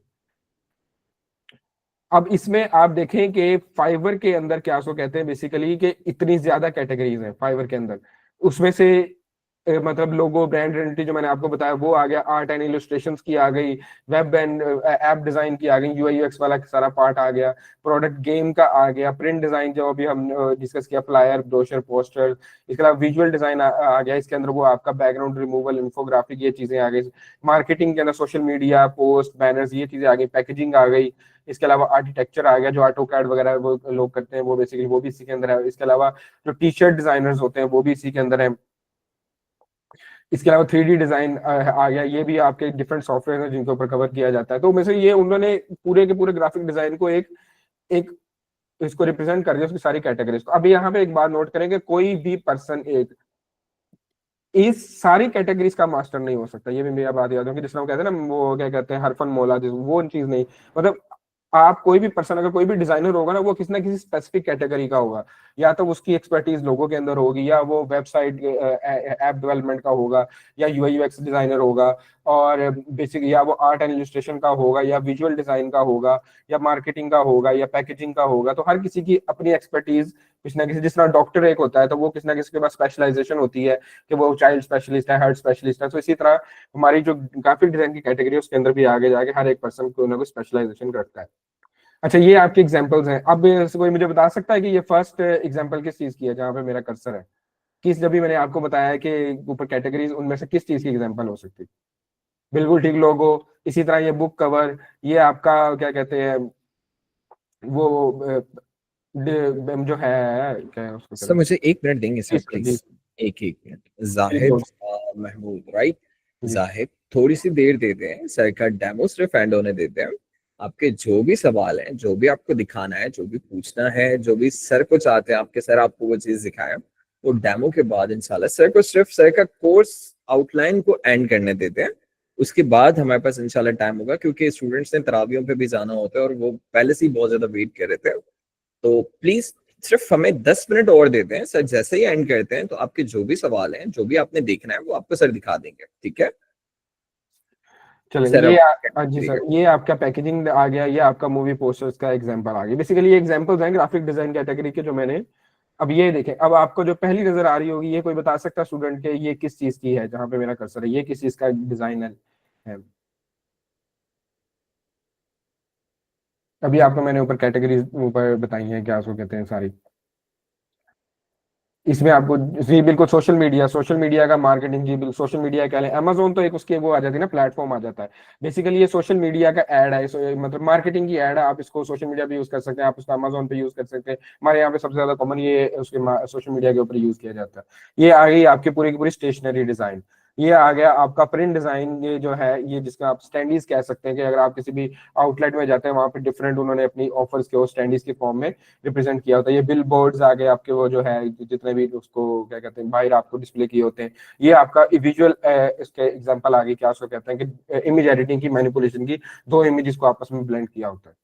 अब इसमें आप देखें कि फाइवर के अंदर क्या उसको कहते हैं बेसिकली, कि इतनी ज्यादा कैटेगरीज हैं फाइवर के अंदर। उसमें से मतलब लोगो, ब्रांड आइडेंटिटी जो मैंने आपको बताया वो आ गया, आर्ट एंड इलस्ट्रेशंस की आ गई, वेब एंड ऐप डिजाइन की आ गई, यूआई यूएक्स वाला सारा पार्ट आ गया, प्रोडक्ट गेम का आ गया, प्रिंट डिजाइन जो अभी हम डिस्कस किया, फ्लायर, ब्रोशर, पोस्टर। इसके अलावा विजुअल डिजाइन आ गया, इसके अंदर वो आपका बैकग्राउंड रिमूवल, इन्फोग्राफिक, ये चीजें आ गई। मार्केटिंग के अंदर सोशल मीडिया, पोस्ट, बैनर्स, ये चीजें आ गई, पैकेजिंग आ गई। इसके अलावा आर्किटेक्चर आ गया, जो ऑटो कैड वगैरह वो लोग करते हैं, वो बेसिकली वो भी इसी के अंदर है। इसके अलावा जो टी शर्ट डिजाइनर्स होते हैं वो भी इसी के अंदर है। इसके अलावा 3D डिजाइन आ गया, ये भी आपके डिफरेंट सॉफ्टवेयर हैं जिनके ऊपर कवर किया जाता है। तो में से ये उन्होंने पूरे के पूरे ग्राफिक डिजाइन को एक एक इसको रिप्रेजेंट कर दिया, उसकी सारी कैटेगरीज को। अब यहाँ पे एक बात नोट करेंगे, कोई भी पर्सन एक इस सारी कैटेगरीज का मास्टर नहीं हो सकता। ये भी मेरा बात याद है कि जिस तरह कहते हैं ना, वो क्या कहते हैं, हरफन मौला, वो चीज नहीं। मतलब आप कोई भी पर्सन, अगर कोई भी डिजाइनर होगा ना, वो किसी ना किसी स्पेसिफिक कैटेगरी का होगा। या तो उसकी एक्सपर्टीज लोगों के अंदर होगी, या वो वेबसाइट ऐप डेवलपमेंट का होगा, या यूआई यूएक्स डिजाइनर होगा, और बेसिक या वो आर्ट एंड इलस्ट्रेशन का होगा, या विजुअल डिजाइन का होगा, या मार्केटिंग का होगा, या पैकेजिंग का होगा। तो हर किसी की अपनी एक्सपर्टीज किसी ना किसी, जिस तरह डॉक्टर एक होता है तो वो किसी ना किसी के पास स्पेशलाइजेशन होती है, कि वो चाइल्ड स्पेशलिस्ट है, हार्ट स्पेशलिस्ट है। तो इसी तरह हमारी जो ग्राफिक डिजाइन की कैटेगरी है उसके अंदर भी आगे जाके हर एक पर्सन को ना कोई स्पेशलाइजेशन रखता है। अच्छा, ये आपके एग्जांपल्स हैं। अब कोई मुझे बता सकता है कि ये फर्स्ट एग्जांपल किस चीज की है, जहां पे मेरा कर्सर है, किस, जब भी मैंने आपको बताया है कि ऊपर कैटेगरीज, उनमें से किस चीज की एग्जांपल हो सकती है? बिल्कुल ठीक, लोगो। इसी तरह ये बुक कवर, ये आपका क्या कहते हैं, वो जो है, क्या है उसको सर कहते मुझे एक मिनट देंगे सर हैं, जी प्लीज, एक मिनट। जाहिद महमूद, राइट? जी जाहिद, थोड़ी सी देर देते हैं, सर का डेमो सिर्फ एंड होने देते हैं। आपके जो भी सवाल हैं, जो भी आपको दिखाना है, जो भी पूछना है, जो भी सर को चाहते हैं आपके सर आपको वो चीज दिखाएं, वो डेमो के बाद इंशाल्लाह सर को सिर्फ सर का कोर्स आउटलाइन को एंड करने देते हैं। उसके बाद हमारे पास इंशाल्लाह टाइम होगा, क्योंकि स्टूडेंट्स ने तरावियों पे भी जाना होता है और वो पहले से ही बहुत ज्यादा वेट कर रहे थे। तो प्लीज सिर्फ हमें 10 मिनट और देते हैं सर। जैसे ही एंड करते हैं तो आपके जो भी सवाल हैं, जो भी आपने देखना है, वो आपको सर दिखा देंगे, ठीक है? चलें। सर ये अब जी सर, ये आपका पैकेजिंग आ गया, ये आपका मूवी पोस्टर्स का एग्जांपल आ गया। बेसिकली ये एग्जांपल्स हैं ग्राफिक डिजाइन कैटेगरी के जो मैंने। अब ये देखें, अब आपको जो पहली नजर आ रही होगी, ये कोई बता सकता है स्टूडेंट के ये किस चीज की है? जहां पे मेरा कर्सर है, ये किस चीज का डिजाइन है? अभी आपको मैंने ऊपर कैटेगरीज ऊपर बताई हैं, क्या उसको कहते हैं सारी। इसमें आपको जी बिल्कुल सोशल मीडिया का मार्केटिंग, जी बिल्कुल सोशल मीडिया कह लें, अमेजोन तो एक उसके वो आ जाती है ना, प्लेटफॉर्म आ जाता है। बेसिकली ये सोशल मीडिया का ऐड है, मतलब मार्केटिंग की ऐड है। आप इसको सोशल मीडिया पे यूज कर सकते हैं, आप उसको अमेजोन पे यूज कर सकते हैं। हमारे यहाँ पे सबसे ज्यादा कॉमन ये उसके सोशल मीडिया के ऊपर यूज किया जाता है। ये आ गई आपकी पूरी की पूरी स्टेशनरी डिजाइन। ये आ गया आपका प्रिंट डिजाइन, ये जो है, ये जिसका आप स्टैंडीज कह सकते हैं, कि अगर आप किसी भी आउटलेट में जाते हैं, वहां पे डिफरेंट उन्होंने अपनी ऑफर्स के स्टैंडीज के फॉर्म में रिप्रेजेंट किया होता है। ये बिल बोर्ड्स आगे आपके, वो जो है जितने भी उसको क्या कहते हैं बाहर आपको डिस्प्ले किए होते हैं। ये आपका विजुअल इसके एग्जांपल आगे, क्या उसको कहते हैं कि इमेज एडिटिंग की, मैनिपुलेशन की, दो इमेजेस को आपस में ब्लेंड किया होता है।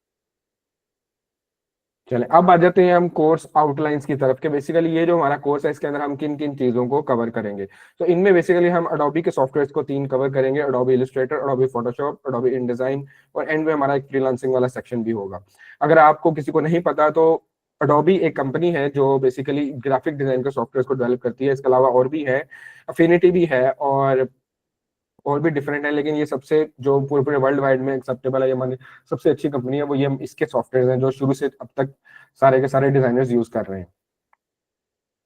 चलें, अब आ जाते हैं हम कोर्स आउटलाइंस की तरफ, के बेसिकली ये जो हमारा कोर्स है इसके अंदर हम किन किन चीजों को कवर करेंगे। तो इनमें बेसिकली हम अडोबी के सॉफ्टवेयर को 3 कवर करेंगे, Adobe Illustrator, Adobe Photoshop, Adobe InDesign, और एंड में हमारा एक फ्रीलांसिंग वाला सेक्शन भी होगा। अगर आपको किसी को नहीं पता, तो अडोबी एक कंपनी है जो बेसिकली ग्राफिक डिजाइन के सॉफ्टवेयर को डेवलप करती है। इसके अलावा और भी है, अफिनिटी भी है, और भी डिफरेंट है, लेकिन ये सबसे जो पूरे पूरे वर्ल्ड वाइड में एक्सेप्टेबल है, ये मानी सबसे अच्छी कंपनी है, वो ये इसके सॉफ्टवेयर हैं जो शुरू से अब तक सारे के सारे डिजाइनर्स यूज कर रहे हैं।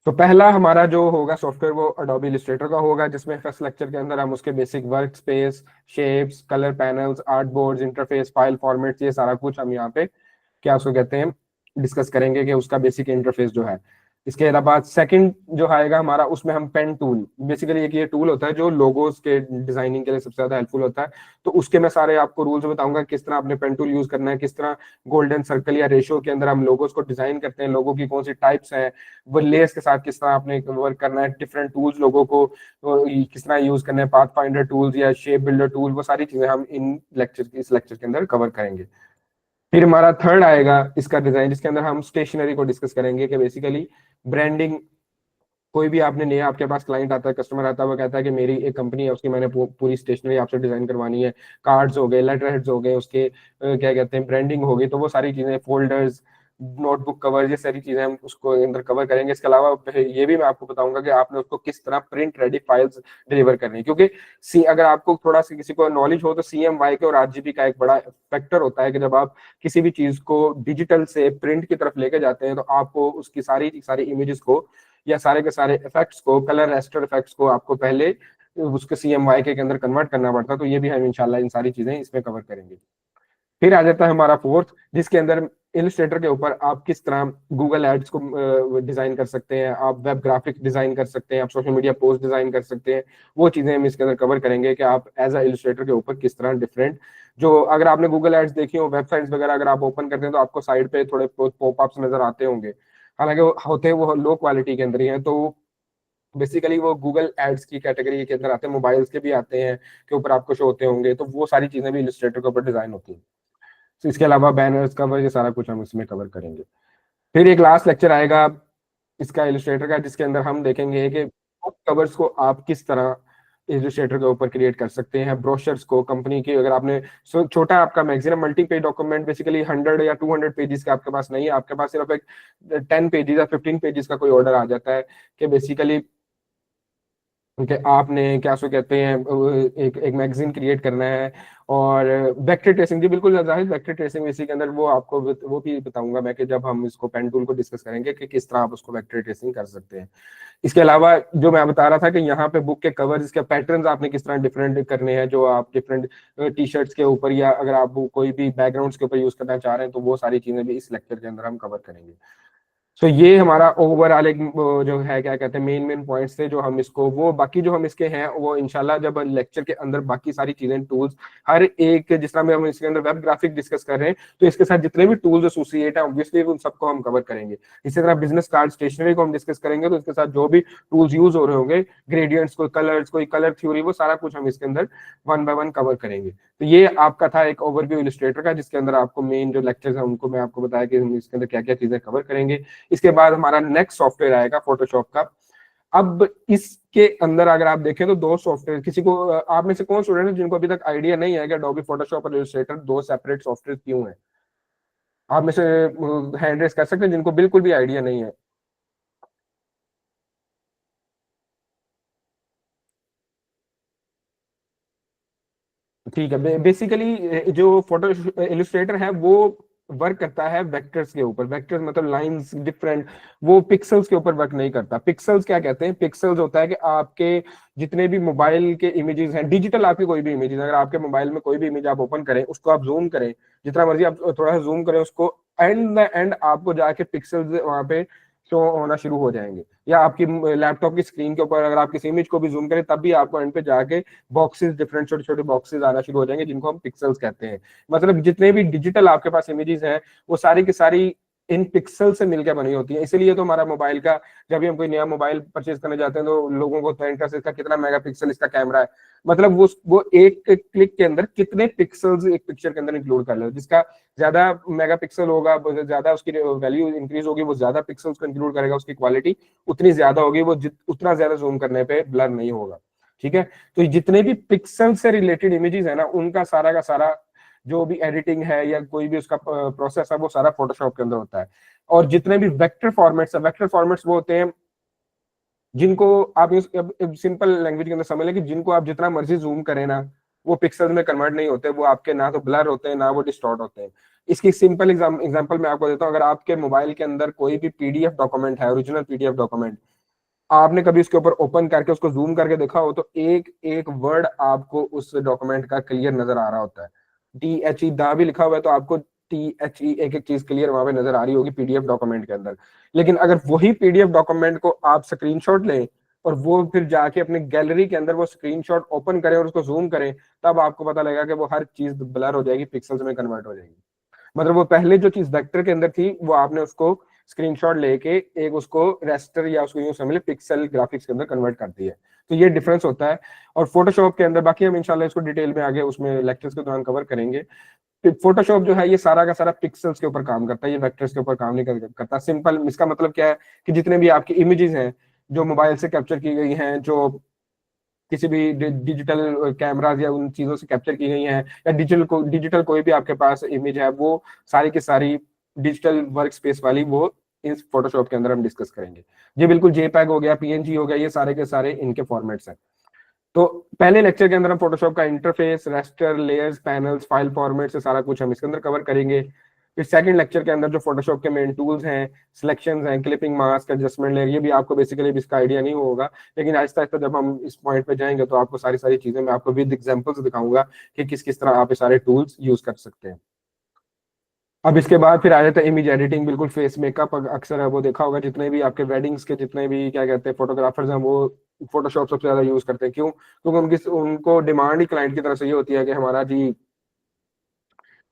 तो पहला हमारा जो होगा सॉफ्टवेयर, वो अडोबी इलस्ट्रेटर का होगा, जिसमें फर्स्ट लेक्चर के अंदर हम उसके basic work space, shapes, colour panels, art boards, interface, file formats, ये सारा कुछ हम यहाँ पे क्या उसको कहते हैं डिस्कस करेंगे, कि उसका बेसिक इंटरफेस जो है। इसके बाद सेकंड जो आएगा हमारा, उसमें हम पेन टूल, बेसिकली एक ये टूल होता है जो लोगोस के डिजाइनिंग के लिए सबसे ज्यादा हेल्पफुल होता है। तो उसके मैं सारे आपको रूल्स बताऊंगा किस तरह आपने पेन टूल यूज करना है, किस तरह गोल्डन सर्कल या रेशो के अंदर हम लोगोस को डिजाइन करते हैं, लोगों की कौन सी टाइप्स हैं, वो लेयर्स के साथ किस तरह आपने वर्क करना है, डिफरेंट टूल्स लोगों को किस तरह यूज करना है, पाथ फाइंडर टूल्स या शेप बिल्डर टूल, वो सारी चीजें हम इस लेक्चर के अंदर कवर करेंगे। फिर हमारा थर्ड आएगा इसका डिजाइन, जिसके अंदर हम स्टेशनरी को डिस्कस करेंगे कि बेसिकली ब्रांडिंग, कोई भी आपने नया, आपके पास क्लाइंट आता है, कस्टमर आता है, वो कहता है कि मेरी एक कंपनी है, उसकी मैंने पूरी स्टेशनरी आपसे डिजाइन करवानी है, कार्ड्स हो गए, लेटर हेड्स हो गए, उसके क्या कहते हैं ब्रांडिंग हो गई, तो वो सारी चीजें, फोल्डर्स, नोटबुक कवर, ये सारी चीजें हम उसको अंदर कवर करेंगे। इसके अलावा ये भी मैं आपको बताऊंगा कि आपने उसको किस तरह प्रिंट रेडी फाइल्स डिलीवर करनी है, क्योंकि सी अगर आपको थोड़ा सा किसी को नॉलेज हो तो CMYK और RGB का एक बड़ा फैक्टर होता है कि जब आप किसी भी चीज को डिजिटल से प्रिंट की तरफ लेके जाते हैं तो आपको उसकी सारी सारी इमेजेस को या सारे के सारे इफेक्ट्स को, कलर रेस्टर इफेक्ट्स को आपको पहले उसके CMYK के अंदर कन्वर्ट करना पड़ता है। तो ये भी हम इंशाल्लाह इन सारी चीजें इसमें कवर करेंगे। फिर आ जाता है हमारा फोर्थ, जिसके अंदर इलस्ट्रेटर के ऊपर आप किस तरह गूगल एड्स को डिजाइन कर सकते हैं, आप वेब ग्राफिक्स डिजाइन कर सकते हैं, आप सोशल मीडिया पोस्ट डिजाइन कर सकते हैं, वो चीजें हम इसके अंदर कवर करेंगे कि आप एज अ इलस्ट्रेटर के ऊपर किस तरह डिफरेंट, जो अगर आपने गूगल एड्स देखी हो, वेबसाइट्स वगैरह अगर आप ओपन करते हैं तो आपको साइड पे थोड़े पॉपअप्स नजर आते होंगे, हालांकि वो होते हैं वो लो क्वालिटी के अंदर ही है, तो बेसिकली वो गूगल एड्स की कैटेगरी के अंदर आते हैं, मोबाइल्स के भी आते हैं के ऊपर आपको शो होते होंगे, तो वो सारी चीजें भी इलस्ट्रेटर के ऊपर डिजाइन होती है। तो इसके अलावा बैनर्स कवर, ये सारा कुछ हम इसमें कवर करेंगे। फिर एक लास्ट लेक्चर आएगा इसका इलस्ट्रेटर का, जिसके अंदर हम देखेंगे कि कवर्स को आप किस तरह इलस्ट्रेटर के ऊपर क्रिएट कर सकते हैं, ब्रोशर्स को कंपनी की, अगर आपने छोटा आपका maximum multi page document basically 100 या 200 पेजेस का आपके पास नहीं है, आपके पास सिर्फ एक 10 पेजेस या 15 पेजेस का कोई ऑर्डर आ जाता है कि बेसिकली कि आपने क्या सो कहते हैं एक एक मैगजीन क्रिएट करना है, और वेक्टर ट्रेसिंग, जी बिल्कुल जाहिर, वेक्टर ट्रेसिंग इसी के अंदर वो आपको वो भी बताऊंगा मैं कि जब हम इसको पेन टूल को डिस्कस करेंगे कि किस तरह आप उसको वेक्टर ट्रेसिंग कर सकते हैं। इसके अलावा जो मैं बता रहा था कि यहाँ पे बुक के कवर, इसके पैटर्न्स आपने किस तरह डिफरेंट करने हैं, जो आप डिफरेंट टी शर्ट्स के ऊपर या अगर आप कोई भी बैकग्राउंड्स के ऊपर यूज करना चाह रहे हैं, तो वो सारी चीजें भी इस लेक्चर के अंदर हम कवर करेंगे। सो ये हमारा ओवरऑल एक जो है क्या कहते हैं मेन पॉइंट्स थे जो हम इसको, वो बाकी जो हम इसके हैं वो इंशाल्लाह जब लेक्चर के अंदर बाकी सारी चीजें टूल्स हर एक, जिस तरह में हम इसके अंदर वेब ग्राफिक डिस्कस कर रहे हैं, तो इसके साथ जितने भी टूल्स एसोसिएट है ऑब्वियसली उन सबको हम कवर करेंगे। इसी तरह बिजनेस कार्ड स्टेशनरी को हम डिस्कस करेंगे, तो इसके साथ जो भी टूल्स यूज हो रहे होंगे, ग्रेडियंट्स, कोई कलर्स, कोई कलर थ्योरी, वो सारा कुछ हम इसके अंदर वन बाय वन कवर करेंगे। तो ये आपका था एक ओवरव्यू इलस्ट्रेटर का, जिसके अंदर आपको मेन जो लेक्चर्स है उनको मैं आपको बताया कि हम इसके अंदर क्या क्या चीजें कवर करेंगे। इसके बाद हमारा नेक्स्ट सॉफ्टवेयर आएगा फोटोशॉप का। अब इसके अंदर अगर आप देखें तो दो सॉफ्टवेयर, किसी को आप में से कौन स्टूडेंट है जिनको अभी तक आइडिया नहीं है कि अडोबी फोटोशॉप और इलस्ट्रेटर दो सेपरेट सॉफ्टवेयर क्यों है? आप में से हैंड रेस कर सकते हैं जिनको बिल्कुल भी आइडिया नहीं है। ठीक है, बेसिकली जो फोटो इलस्ट्रेटर है वो वर्क करता है वेक्टर्स के ऊपर, वेक्टर्स मतलब लाइंस डिफरेंट, वो पिक्सल्स के ऊपर वर्क नहीं करता। पिक्सल्स क्या कहते हैं? पिक्सल्स होता है कि आपके जितने भी मोबाइल के इमेजेस हैं, डिजिटल आपकी कोई भी इमेजेस, अगर आपके मोबाइल में कोई भी इमेज आप ओपन करें, उसको आप जूम करें, जितना मर्जी आप थोड़ा सा जूम करें उसको, एंड द एंड आपको जाके पिक्सल्स वहां पे शो होना शुरू हो जाएंगे। या आपकी लैपटॉप की स्क्रीन के ऊपर अगर आप किसी इमेज को भी जूम करें तब भी आपको एंड पे जाके बॉक्सेस, डिफरेंट छोटे छोटे बॉक्सेस आना शुरू हो जाएंगे, जिनको हम पिक्सल्स कहते हैं। मतलब जितने भी डिजिटल आपके पास इमेजेस हैं वो सारी की सारी इन पिक्सल से मिलकर बनी होती है। इसीलिए तो हमारा मोबाइल का, जब भी हम कोई नया मोबाइल परचेज करने जाते हैं तो लोगों को होता है इंटरेस्ट, इसका कितना मेगापिक्सल इसका कैमरा है, मतलब वो एक क्लिक के अंदर कितने पिक्सल्स एक पिक्चर के अंदर इंक्लूड कर लो, जिसका ज्यादा मेगापिक्सल होगा, ज्यादा उसकी वैल्यू इंक्रीज होगी, वो ज्यादा पिक्सल्स को इंक्लूड करेगा, उसकी क्वालिटी उतनी ज्यादा होगी, वो उतना ज्यादा जूम करने पे ब्लर नहीं होगा। ठीक है, तो जितने भी पिक्सल से रिलेटेड इमेजेस है ना, उनका सारा का सारा जो भी एडिटिंग है या कोई भी उसका प्रोसेस है वो सारा फोटोशॉप के अंदर होता है। और जितने भी वेक्टर फॉर्मेट्स है, वेक्टर फॉर्मेट्स वो होते हैं जिनको आप सिंपल लैंग्वेज के अंदर समझ लें कि जिनको आप जितना मर्जी जूम करें ना, वो पिक्सल में कन्वर्ट नहीं होते, वो आपके ना तो ब्लर होते हैं ना वो डिस्टॉर्ट होते हैं। इसकी सिंपल एग्जांपल मैं आपको देता हूँ। अगर आपके मोबाइल के अंदर कोई भी पीडीएफ डॉक्यूमेंट है, ओरिजिनल पीडीएफ डॉक्यूमेंट, आपने कभी उसके ऊपर ओपन करके उसको जूम करके देखा हो तो एक एक वर्ड आपको उस डॉक्यूमेंट का क्लियर नजर आ रहा होता है। DHE दा भी लिखा हुआ है तो आपको THE एक एक चीज क्लियर वहां पे नजर आ रही होगी PDF डॉक्यूमेंट के अंदर। लेकिन अगर वही PDF डॉक्यूमेंट को आप स्क्रीनशॉट लें और वो फिर जाके अपने गैलरी के अंदर वो स्क्रीनशॉट ओपन करें और उसको जूम करें, तब आपको पता लगेगा कि वो हर चीज ब्लर हो जाएगी, पिक्सल्स में कन्वर्ट हो जाएगी। मतलब वो पहले जो चीज वेक्टर के अंदर थी वो आपने उसको स्क्रीनशॉट लेके एक उसको रेस्टर या उसको यूं समझ पिक्सल ग्राफिक्स के अंदर कन्वर्ट करती है। तो ये डिफरेंस होता है। और फोटोशॉप के अंदर बाकी हम इंशाल्लाह इसको डिटेल में आगे उसमें लेक्चर्स के दौरान कवर करेंगे। फोटोशॉप जो है ये सारा का सारा पिक्सल्स के ऊपर काम करता है, ये वेक्टर्स के ऊपर काम नहीं करता। सिंपल इसका मतलब क्या है कि जितने भी आपकी इमेजेस हैं जो मोबाइल से कैप्चर की गई हैं, जो किसी भी डिजिटल कैमराज या उन चीजों से कैप्चर की गई हैं, या डिजिटल कोई भी आपके पास इमेज है, वो सारी की सारी डिजिटल वर्क स्पेस वाली वो इस फोटोशॉप के अंदर हम डिस्कस करेंगे। ये बिल्कुल JPEG हो गया, PNG हो गया, ये सारे के सारे इनके फॉर्मेट्स हैं। तो पहले लेक्चर के अंदर हम फोटोशॉप का interface, raster, layers, panels, file format से सारा कुछ हम इसके अंदर कवर करेंगे। फिर सेकंड लेक्चर के अंदर जो फोटोशॉप के मेन टूल्स हैं, सिलेक्शंस हैं, क्लिपिंग, मास्क, एडजस्टमेंट लेयर, ये भी आपको बेसिकली इसका आइडिया नहीं होगा, लेकिन आहिस्ता आहिस्ता जब हम इस पॉइंट पे जाएंगे तो आपको सारी सारी चीजें मैं आपको विद एग्जांपल्स दिखाऊंगा कि किस किस तरह आप ये सारे टूल्स यूज कर सकते हैं। अब इसके बाद फिर आ जाता है इमेज एडिटिंग, बिल्कुल फेस मेकअप। अक्सर है वो देखा होगा जितने भी आपके वेडिंग्स के जितने भी क्या कहते हैं फोटोग्राफर्स हैं वो फोटोशॉप सबसे ज्यादा यूज करते हैं। क्यों? क्योंकि उनको डिमांड ही क्लाइंट की तरफ से ये होती है कि हमारा जी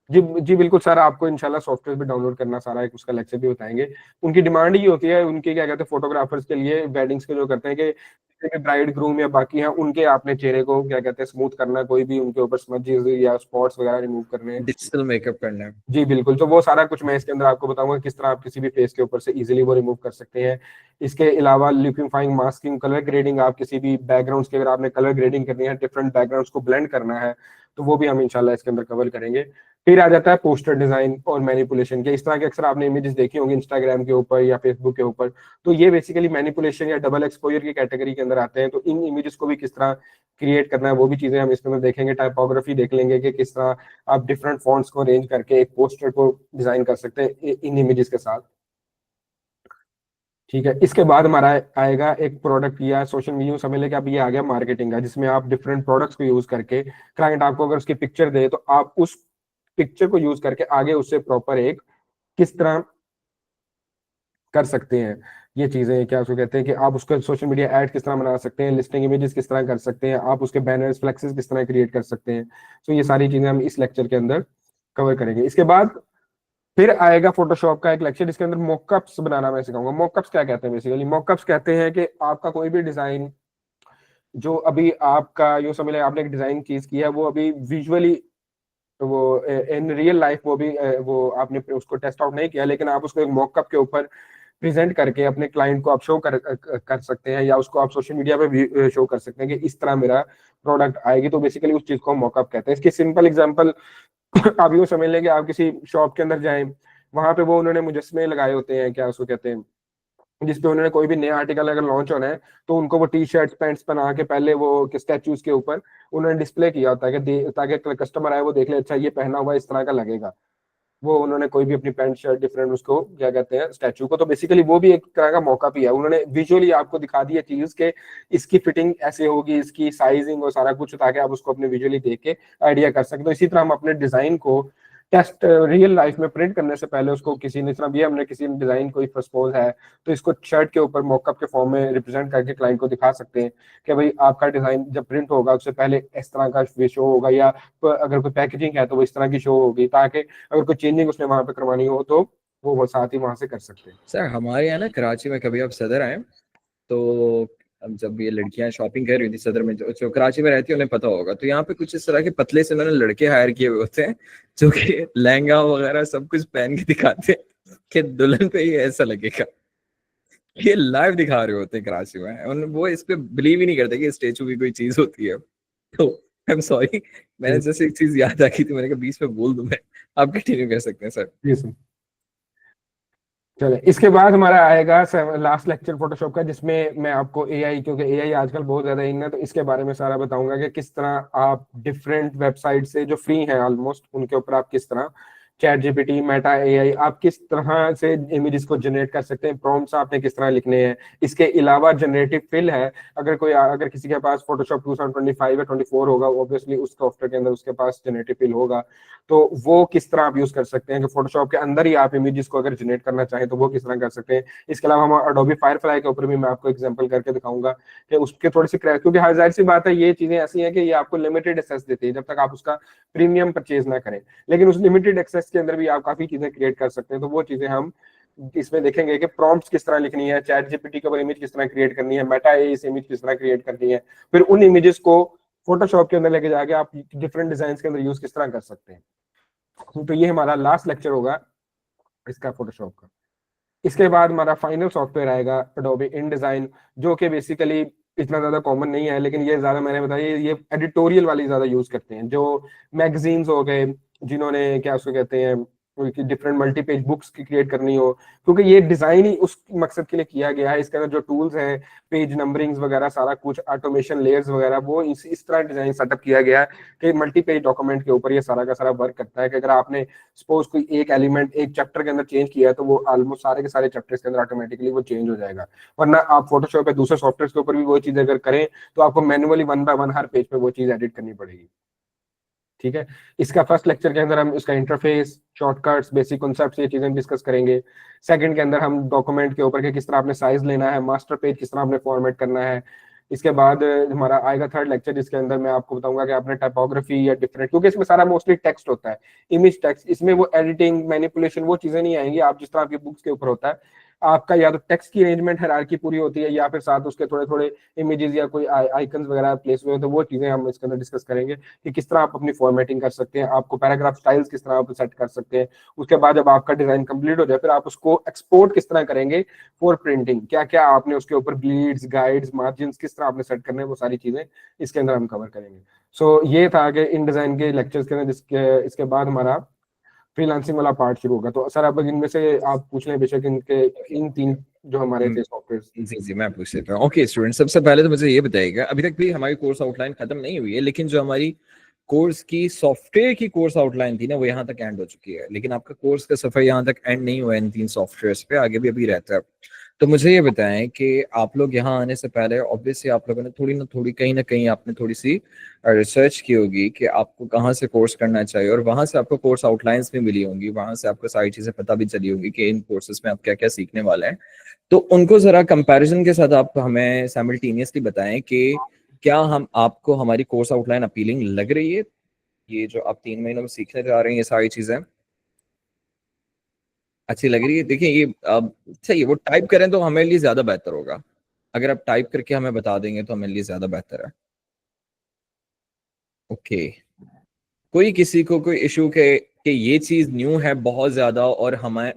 जी जी बिल्कुल सर, आपको इंशाल्लाह सॉफ्टवेयर भी डाउनलोड करना सारा एक उसका लेक्चर भी बताएंगे। उनकी डिमांड ही होती है, उनके क्या कहते हैं फोटोग्राफर्स के लिए वेडिंग्स के जो करते हैं कि ब्राइड ग्रूम या बाकी हैं उनके आपने चेहरे को क्या कहते हैं स्मूथ करना, कोई भी उनके ऊपर स्मजेस या स्पॉट्स वगैरह रिमूव करने हैं। डिजिटल मेकअप करना है। जी बिल्कुल, तो वो सारा कुछ मैं इसके अंदर आपको बताऊंगा किस तरह आप किसी भी फेस के ऊपर से इजीली वो रिमूव कर सकते हैं। इसके अलावा लिक्विफाइंग, मास्किंग, कलर ग्रेडिंग, आप किसी भी बैकग्राउंड्स की अगर आपने कलर ग्रेडिंग करनी है, डिफरेंट बैकग्राउंड्स को ब्लेंड करना है, तो वो भी हम इंशाल्लाह इसके अंदर कवर करेंगे। फिर आ जाता है पोस्टर डिजाइन और मैनिपुलेशन के। इस तरह के अक्सर आपने इमेजेस देखी होंगी इंस्टाग्राम के ऊपर या फेसबुक के ऊपर, तो ये बेसिकली मैनिपुलेशन या डबल एक्सपोजर की कैटेगरी के अंदर आते हैं। तो इन इमेजेस को भी किस तरह क्रिएट करना है वो भी चीजें हम इसके अंदर देखेंगे। टाइपोग्राफी देख लेंगे कि किस तरह आप डिफरेंट फॉन्ट्स को अरेंज करके एक पोस्टर को डिजाइन कर सकते हैं इन इमेजेस के साथ। ठीक है, इसके बाद हमारा आएगा एक प्रोडक्ट या सोशल मीडिया समझ लेके अब ये आ गया मार्केटिंग का, जिसमें आप डिफरेंट प्रोडक्ट्स को यूज करके क्लाइंट आपको अगर उसकी पिक्चर दे तो आप उस पिक्चर को यूज करके आगे उससे प्रॉपर एक किस तरह कर सकते हैं। ये चीजें क्या उसको कहते हैं कि आप उसका सोशल मीडिया ऐड किस तरह बना सकते हैं, लिस्टिंग इमेजेस किस तरह कर सकते हैं, आप उसके बैनर्स, फ्लेक्सेस किस तरह क्रिएट कर सकते हैं। तो ये सारी चीजें हम इस लेक्चर के अंदर कवर करेंगे। इसके बाद फिर आएगा फोटोशॉप का एक लेक्चर, जिसके अंदर मॉकअप्स बनाना मैं सिखाऊंगा। मॉकअप्स क्या कहते हैं? बेसिकली मॉकअप्स कहते हैं कि आपका कोई भी डिजाइन जो अभी आपका यूं समझ लें आपने एक डिजाइन चीज की है, वो अभी विजुअली वो इन रियल लाइफ वो भी वो आपने उसको टेस्ट आउट नहीं किया, लेकिन आप उसको एक मॉकअप के ऊपर प्रेजेंट करके अपने क्लाइंट को आप शो कर सकते हैं, या उसको आप सोशल मीडिया पे भी शो कर सकते हैं कि इस तरह मेरा प्रोडक्ट आएगी। तो बेसिकली उस चीज को हम मॉकअप कहते हैं। इसकी सिंपल एग्जांपल आप यूं समझ लें कि आप किसी शॉप के अंदर जाएं, वहां पे वो उन्होंने मुजस्मे लगाए होते हैं, क्या उसको कहते हैं, जिसपे उन्होंने कोई भी नया आर्टिकल अगर लॉन्च होना है तो उनको वो टी शर्ट्स पैंट्स बना के पहले वो स्टैचूज के ऊपर उन्होंने डिस्प्ले किया होता है कि ताकि कस्टमर आए वो देख ले अच्छा ये पहना हुआ इस तरह का लगेगा। वो उन्होंने कोई भी अपनी पैंट शर्ट डिफरेंट उसको क्या कहते हैं स्टैचू को, तो बेसिकली वो भी एक तरह का मौका भी है। उन्होंने विजुअली आपको दिखा दिया चीज के इसकी फिटिंग ऐसे होगी, इसकी साइजिंग और सारा कुछ, ताकि आप उसको अपने विजुअली देख के आइडिया कर सकें। तो इसी तरह हम अपने डिजाइन को टेस्ट रियल लाइफ में प्रिंट करने से पहले उसको किसी ने, भी हमने किसी ने डिजाइन कोई सपोज है तो इसको शर्ट के ऊपर मॉकअप के फॉर्म में रिप्रेजेंट करके क्लाइंट को दिखा सकते हैं कि भाई आपका डिजाइन जब प्रिंट होगा उससे पहले इस तरह का शो होगा, या अगर कोई पैकेजिंग है तो वो इस तरह की शो होगी, ताकि अगर कोई चेंजिंग उसने वहां पे करवानी हो तो वो साथ ही वहां से कर सकते हैं। सर हमारे यहाँ ना कराची में कभी आप सदर आए तो अब जब ये लड़कियां शॉपिंग कर रही थी सदर में, जो कराची में रहती है उन्हें पता होगा, तो यहाँ पे कुछ इस तरह के पतले से उन्होंने लड़के हायर किए हुए होते हैं जो कि लहंगा वगैरह सब कुछ पहन के दिखाते हैं कि दुल्हन पे ही ऐसा लगेगा। ये लाइव दिखा रहे होते हैं कराची में, वो इस पे बिलीव ही नहीं करते कि स्टेचू की कोई चीज होती है। तो आई एम सॉरी, मैंने जैसे एक चीज याद आकी थी, मैंने कहा बीच में बोल दूं मैं, आप कंटिन्यू कर सकते हैं सर। जी सर। चले, इसके बाद हमारा आएगा लास्ट लेक्चर फोटोशॉप का, जिसमें मैं आपको एआई, क्योंकि एआई आजकल बहुत ज्यादा इन है, तो इसके बारे में सारा बताऊंगा कि किस तरह आप डिफरेंट वेबसाइट से जो फ्री हैं ऑलमोस्ट उनके ऊपर आप किस तरह चैट जीपीटी, मेटा एआई, आप किस तरह से इमेजेस को जनरेट कर सकते हैं, प्रॉम्प्ट्स आपने किस तरह लिखने हैं। इसके अलावा जनरेटिव फिल है, अगर किसी के पास फोटोशॉप 2025 या 24 होगा, ऑब्वियसली उस सॉफ्टवेयर के अंदर उसके पास जनरेटिव फिल होगा, तो वो किस तरह आप यूज कर सकते हैं कि फोटोशॉप के अंदर ही आप इमेजेस को अगर जनरेट करना चाहें तो वो किस तरह कर सकते हैं। इसके अलावा हम अडोबी फायरफ्लाई के ऊपर भी मैं आपको एग्जांपल करके दिखाऊंगा कि उसके थोड़ी सी क्योंकि हर जाहिर सी बात है, ये चीजें ऐसी हैं कि ये आपको लिमिटेड एक्सेस देती है जब तक आप उसका प्रीमियम परचेज ना करें, लेकिन उस लिमिटेड एक्सेस के अंदर भी आप काफी चीजें क्रिएट कर सकते हैं। तो वो चीजें हम इसमें देखेंगे कि प्रॉम्प्ट्स किस तरह लिखनी है, चैट जीपीटी के ऊपर इमेज किस तरह क्रिएट करनी है, मेटा एआई से इमेज किस तरह क्रिएट करनी है, फिर उन इमेजेस को फोटोशॉप के अंदर लेके जाके आप डिफरेंट डिजाइन के अंदर यूज किस तरह कर सकते हैं। तो ये हमारा लास्ट लेक्चर होगा इसका, फोटोशॉप का। इसके बाद हमारा फाइनल सॉफ्टवेयर आएगा एडोबी InDesign, जो कि बेसिकली इतना ज्यादा कॉमन नहीं है, लेकिन ये ज्यादा मैंने बताया ये एडिटोरियल वाली ज्यादा यूज करते हैं, जो मैगजीन्स हो गए जिन्होंने क्या उसको कहते हैं डिफरेंट मल्टी पेज बुक्स की क्रिएट करनी हो, क्योंकि ये डिजाइन ही उस मकसद के लिए किया गया है। इसके अंदर जो टूल्स हैं, पेज नंबरिंग्स वगैरह सारा कुछ, ऑटोमेशन लेयर्स वगैरह, वो इस तरह डिजाइन सेटअप किया गया है कि मल्टी पेज डॉक्यूमेंट के ऊपर ये सारा का सारा वर्क करता है कि अगर आपने सपोज कोई एक एलिमेंट एक चैप्टर के अंदर चेंज किया है तो वो ऑलमोस्ट सारे के सारे चैप्टर्स के अंदर ऑटोमेटिकली वो चेंज हो जाएगा। वरना आप फोटोशॉप या दूसरे सॉफ्टवेयर के ऊपर भी वो चीज अगर करें तो आपको मैनुअली 1 बाय 1 हर पेज पे वो चीज एडिट करनी पड़ेगी। ठीक है, इसका फर्स्ट लेक्चर के अंदर हम इसका इंटरफेस, शॉर्टकट्स, बेसिक कॉन्सेप्ट्स, ये चीजें डिस्कस करेंगे। सेकंड के अंदर हम डॉक्यूमेंट के ऊपर के किस तरह आपने साइज लेना है, मास्टर पेज किस तरह आपने फॉर्मेट करना है। इसके बाद हमारा आएगा थर्ड लेक्चर, जिसके अंदर मैं आपको बताऊंगा कि आपने टाइपोग्राफी या डिफरेंट, क्योंकि इसमें सारा मोस्टली टेक्स्ट होता है, इमेज टेक्स्ट, इसमें वो एडिटिंग मैनिपुलेशन वो चीजें नहीं आएंगी। आप जिस तरह आपकी बुक्स के ऊपर होता है, आपका या तो टेक्स्ट की अरेंजमेंट हायरार्की पूरी होती है, या फिर साथ उसके थोड़े थोड़े इमेजेस या कोई आइकन्स वगैरह प्लेस हुए हैं, तो वो चीजें हम इसके अंदर डिस्कस करेंगे कि किस तरह आप अपनी फॉर्मेटिंग कर सकते हैं, आपको पैराग्राफ स्टाइल्स किस तरह आप सेट कर सकते हैं। उसके बाद जब आपका डिजाइन कंप्लीट हो जाए, फिर आप उसको एक्सपोर्ट किस तरह करेंगे फॉर प्रिंटिंग, क्या क्या आपने उसके ऊपर ब्लीड्स, गाइड्स, मार्जिन किस तरह आपने सेट करने हैं, वो सारी चीजें इसके अंदर हम कवर करेंगे। सो ये था कि InDesign के लेक्चर्स के अंदर, जिसके इसके बाद हमारा फ्रीलांसिंग वाला पार्ट शुरू होगा। तो सर अब इनमें से आप पूछ लें बेशक, इनके इन 3 जो हमारे थे सॉफ्टवेयर। जी जी, मैं पूछ लेता हूँ। ओके स्टूडेंट, सबसे पहले तो मुझे ये बताइएगा, अभी तक भी हमारी कोर्स आउटलाइन खत्म नहीं हुई है, लेकिन जो हमारी कोर्स की सॉफ्टवेयर की कोर्स आउटलाइन थी ना, वो यहाँ तक एंड हो चुकी है, लेकिन आपका कोर्स का सफर यहाँ तक एंड नहीं हुआ है इन 3 सॉफ्टवेयर पे, आगे भी अभी रहता है। तो मुझे ये बताएं कि आप लोग यहाँ आने से पहले ऑब्वियसली आप लोगों ने थोड़ी ना कहीं आपने थोड़ी सी रिसर्च की होगी कि आपको कहाँ से कोर्स करना चाहिए, और वहां से आपको कोर्स आउटलाइंस भी मिली होंगी, वहां से आपको सारी चीजें पता भी चली होंगी कि इन कोर्सेज में आप क्या क्या सीखने वाले हैं। तो उनको जरा कंपैरिजन के साथ आप हमें साइमल्टेनियसली बताएं कि क्या हम आपको हमारी कोर्स आउटलाइन अपीलिंग लग रही है, ये जो आप 3 महीनों में सीखने जा रहे हैं ये सारी चीजें अच्छी लग रही है। देखिए ये अब सही, वो टाइप करें तो हमारे लिए ज्यादा बेहतर होगा, अगर आप टाइप करके हमें बता देंगे तो हमारे लिए ज्यादा बेहतर है। ओके, कोई किसी को कोई इशू के कि ये चीज न्यू है बहुत ज्यादा और हमें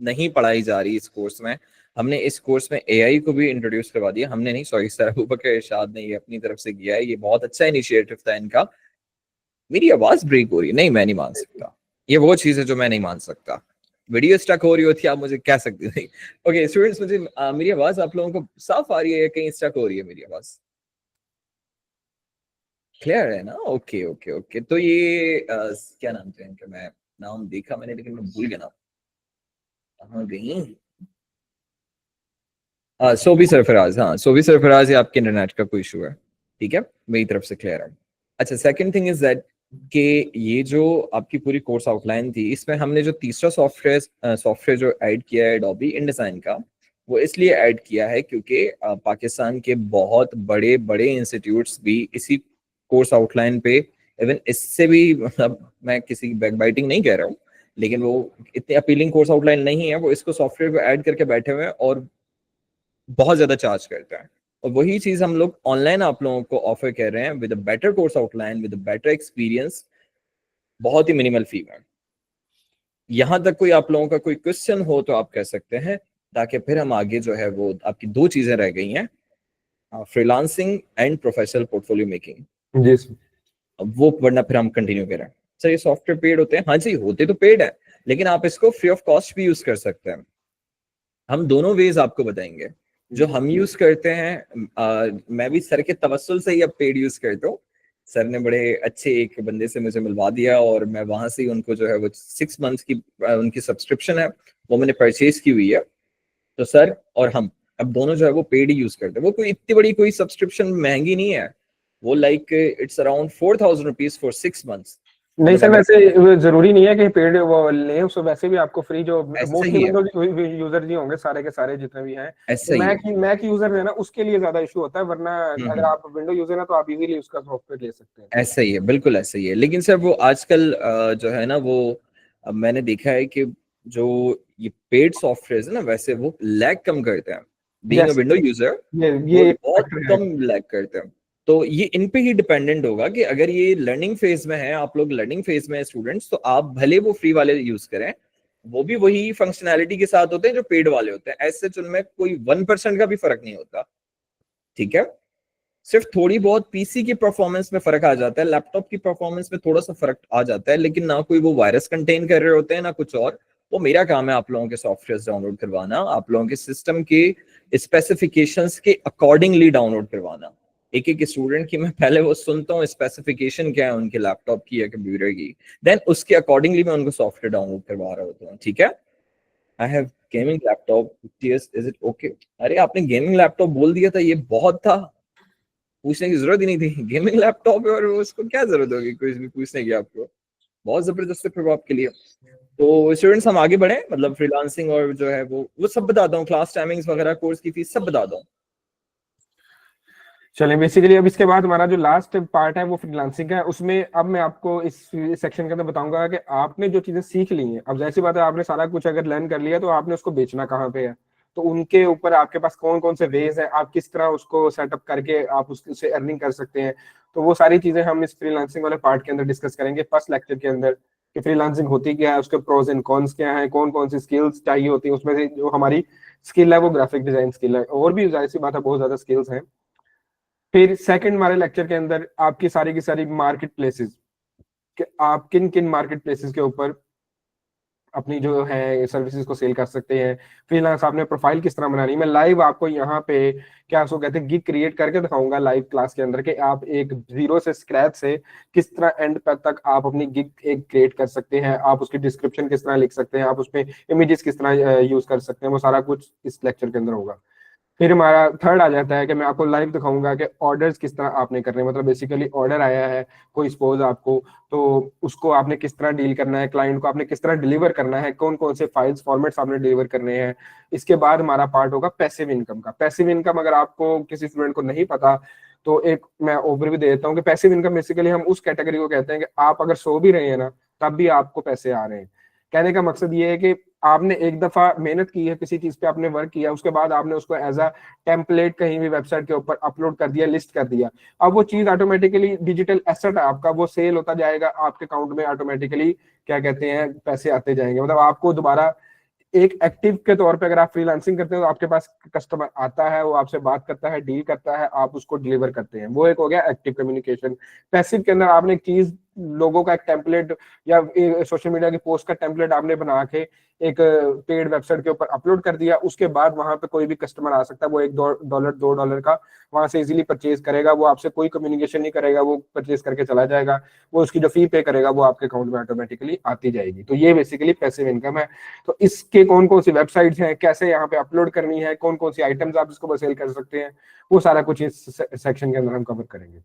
नहीं पढ़ाई जा रही इस कोर्स में, हमने इस कोर्स में एआई को भी इंट्रोड्यूस करवा दिया, हमने नहीं सॉरी सर अबू बकर इरशाद ने ये अपनी तरफ से किया है, ये बहुत अच्छा इनिशिएटिव था इनका। मेरी आवाज ब्रेक हो रही है, नहीं मैं नहीं मान सकता, ये वो चीज है जो मैं नहीं मान सकता, वीडियो स्टक हो रही होती आप मुझे कह सकते थे। ओके स्टूडेंट्स, मुझे मेरी आवाज आप लोगों को साफ आ रही है या कहीं स्टक हो रही है मेरी आवाज? क्लियर है ना? ओके ओके ओके, तो ये क्या नाम थे इनके, मैं नाम देखा मैंने लेकिन मैं भूल गया नाम, कहाँ गई? सोबी सरफराज, हाँ सोबी सरफराज, ये आपके इंटरनेट का कोई इशू है, ठीक है मेरी तरफ से क्लियर है। अच्छा, सेकंड थिंग इज दैट कि ये जो आपकी पूरी कोर्स आउटलाइन थी, इसमें हमने जो तीसरा सॉफ्टवेयर जो ऐड किया है एडोबी InDesign का, वो इसलिए ऐड किया है क्योंकि पाकिस्तान के बहुत बड़े बड़े इंस्टीट्यूट्स भी इसी कोर्स आउटलाइन पे, इवन इससे भी, मतलब मैं किसी की बैकबाइटिंग नहीं कह रहा हूँ, लेकिन वो इतनी अपीलिंग कोर्स आउटलाइन नहीं है, वो इसको सॉफ्टवेयर को ऐड करके बैठे हुए हैं और बहुत ज्यादा चार्ज करता है। और वही चीज हम लोग ऑनलाइन आप लोगों को ऑफर कर रहे हैं with a better course outline, with a better experience, बहुत ही मिनिमल फी में। यहां तक कोई आप लोगों का कोई क्वेश्चन हो तो आप कह सकते हैं, ताकि फिर हम आगे जो है वो आपकी 2 चीजें रह गई हैं, freelancing and professional portfolio making, जी सर। अब वो वरना फिर हम कंटिन्यू करें। सर ये सॉफ्टवेयर पेड होते हैं? हाँ जी होते तो पेड है, लेकिन आप इसको फ्री ऑफ कॉस्ट भी यूज कर सकते हैं। हम दोनों वेज आपको बताएंगे। जो हम यूज करते हैं, मैं भी सर के तवस्सुल से ही अब पेड यूज करता हूँ, सर ने बड़े अच्छे एक बंदे से मुझे मिलवा दिया और मैं वहां से ही उनको जो है वो 6 मंथ की उनकी सब्सक्रिप्शन है वो मैंने परचेज की हुई है। तो सर और हम अब दोनों जो है वो पेड ही यूज करते हैं। वो कोई इतनी बड़ी कोई सब्सक्रिप्शन महंगी नहीं है। वो like it's around 4,000 rupees for 6 months. नहीं मतलब सर, अगर वैसे जरूरी नहीं है कि पेड वो लें, उसको वैसे भी आपको फ्री, जो ऐसा मोस्टली ही है, विंडोज यूजर जी होंगे सारे के सारे जितने भी हैं, ऐसा ही है। मैक यूजर है ना, उसके लिए ज्यादा इशू होता है, वरना अगर हम्म। आप विंडो यूजर हैं तो आप इजीली उसका सॉफ्टवेयर ले सकते हैं। ऐसा ही है, बिल्कुल ऐसा ही है। लेकिन सर वो आजकल जो है ना वो मैंने देखा है कि जो ये पेड सॉफ्टवेयर है ना वैसे वो लैग कम करते हैं। Being a yes, window user वो ये एक बहुत फैक्टर है। कम लैग करते हैं। तो ये इन पे ही डिपेंडेंट होगा कि अगर ये लर्निंग फेज में है, आप लोग लर्निंग फेज में है स्टूडेंट्स, तो आप भले वो फ्री वाले यूज करें, वो भी वही फंक्शनैलिटी के साथ होते हैं जो पेड वाले होते हैं। ऐसे उनमें कोई 1% का भी फर्क नहीं होता। ठीक है। सिर्फ थोड़ी बहुत पीसी की परफॉर्मेंस में फर्क आ जाता है, लैपटॉप की परफॉर्मेंस में थोड़ा सा फर्क आ जाता है, लेकिन ना कोई वो वायरस कंटेन कर रहे होते हैं ना कुछ और। वो मेरा काम है आप लोगों के सॉफ्टवेयर डाउनलोड करवाना, आप लोगों के सिस्टम के स्पेसिफिकेशंस के अकॉर्डिंगली डाउनलोड करवाना। एक एक स्टूडेंट की मैं पहले वो सुनता हूँ स्पेसिफिकेशन क्या है उनके लैपटॉप की या कंप्यूटर की, देन उसके अकॉर्डिंगली मैं उनको सॉफ्टवेयर डाउनलोड करवा रहा होता हूँ। ठीक है। आई हैव गेमिंग लैपटॉप, टीएस इज इट ओके? अरे आपने गेमिंग लैपटॉप बोल दिया था, ये बहुत था, पूछने की जरूरत ही नहीं थी। गेमिंग लैपटॉप है और उसको क्या जरूरत होगी कुछ भी पूछने की आपको। बहुत जबरदस्त है फिर वो आपके लिए। तो स्टूडेंट्स हम आगे बढ़े, मतलब फ्रीलांसिंग और जो है वो सब बताता हूँ, क्लास टाइमिंग्स वगैरह, कोर्स की फीस सब बताता हूँ। चलिए, बेसिकली अब इसके बाद हमारा जो लास्ट पार्ट है वो फ्रीलांसिंग का है। उसमें अब मैं आपको इस सेक्शन के अंदर बताऊंगा कि आपने जो चीजें सीख ली हैं, अब जैसी बात है आपने सारा कुछ अगर लर्न कर लिया तो आपने उसको बेचना कहाँ पे है, तो उनके ऊपर आपके पास कौन कौन से वेज हैं, आप किस तरह उसको सेटअप करके आप उससे अर्निंग कर सकते हैं। तो वो सारी चीजें हम इस फ्रीलांसिंग वाले पार्ट के अंदर डिस्कस करेंगे फर्स्ट लेक्चर के अंदर, कि फ्रीलांसिंग होती क्या है, उसके प्रोज एंड कॉन्स क्या है, कौन कौन सी स्किल्स चाहिए होती है। उसमें से जो हमारी स्किल है वो ग्राफिक डिजाइन स्किल है, और भी जाहिर सी बात है बहुत ज्यादा स्किल्स हैं। फिर सेकंड हमारे लेक्चर के अंदर आपकी सारी की सारी मार्केट प्लेसेस, कि आप किन किन मार्केट प्लेसेस के ऊपर अपनी जो है सर्विसेज को सेल कर सकते हैं। फ्रीलांस आपने प्रोफाइल किस तरह बनानी है, मैं लाइव आपको यहाँ पे क्या उसको कहते हैं गिग क्रिएट करके दिखाऊंगा लाइव क्लास के अंदर, कि आप एक जीरो से स्क्रैच से किस तरह एंड तक आप अपनी गिग एक क्रिएट कर सकते हैं, आप उसकी डिस्क्रिप्शन किस तरह लिख सकते हैं, आप उसमें इमेजेस किस तरह यूज कर सकते हैं, वो सारा कुछ इस लेक्चर के अंदर होगा। फिर हमारा थर्ड आ जाता है कि मैं आपको लाइव दिखाऊंगा कि ऑर्डर्स किस तरह आपने करने हैं। मतलब बेसिकली ऑर्डर आया है कोई सपोज आपको, तो उसको आपने किस तरह डील करना है, क्लाइंट को आपने किस तरह डिलीवर करना है, कौन कौन से फाइल्स फॉर्मेट्स आपने डिलीवर करने हैं। इसके बाद हमारा पार्ट होगा पैसिव इनकम का। पैसिव इनकम अगर आपको किसी स्टूडेंट को नहीं पता तो एक मैं ओवरव्यू दे देता हूँ कि पैसिव इनकम बेसिकली हम उस कैटेगरी को कहते हैं कि आप अगर सो भी रहे हैं ना तब भी आपको पैसे आ रहे हैं। कहने का मकसद ये है कि आपने एक दफा मेहनत की है, किसी चीज पे आपने वर्क किया, उसके बाद आपने उसको एज अ टेम्पलेट कहीं भी वेबसाइट के ऊपर अपलोड कर दिया, लिस्ट कर दिया। अब वो चीज ऑटोमेटिकली डिजिटल एसेट है आपका, वो सेल होता जाएगा, आपके अकाउंट में ऑटोमेटिकली क्या कहते हैं पैसे आते जाएंगे। मतलब आपको दोबारा एक एक्टिव के तौर पे अगर आप फ्रीलांसिंग करते हो तो आपके पास कस्टमर आता है, वो आपसे बात करता है, डील करता है, आप उसको डिलीवर करते हैं, वो एक हो गया एक्टिव कम्युनिकेशन। पैसिव के अंदर आपने एक चीज, लोगों का एक टेम्पलेट या सोशल मीडिया की पोस्ट का टेम्पलेट आपने बना के एक पेड वेबसाइट के ऊपर अपलोड कर दिया, उसके बाद वहां पे कोई भी कस्टमर आ सकता है, वो $1 $2 का वहां से इजीली परचेज करेगा, वो आपसे कोई कम्युनिकेशन नहीं करेगा, वो परचेज करके चला जाएगा, वो उसकी जो फी पे करेगा वो आपके अकाउंट में ऑटोमेटिकली आती जाएगी। तो ये बेसिकली पैसिव इनकम है। तो इसके कौन कौन सी वेबसाइट्स हैं, कैसे यहाँ पे अपलोड करनी है, कौन कौन सी आइटम्स आप इसको सेल कर सकते हैं, वो सारा कुछ इस सेक्शन के अंदर हम कवर करेंगे।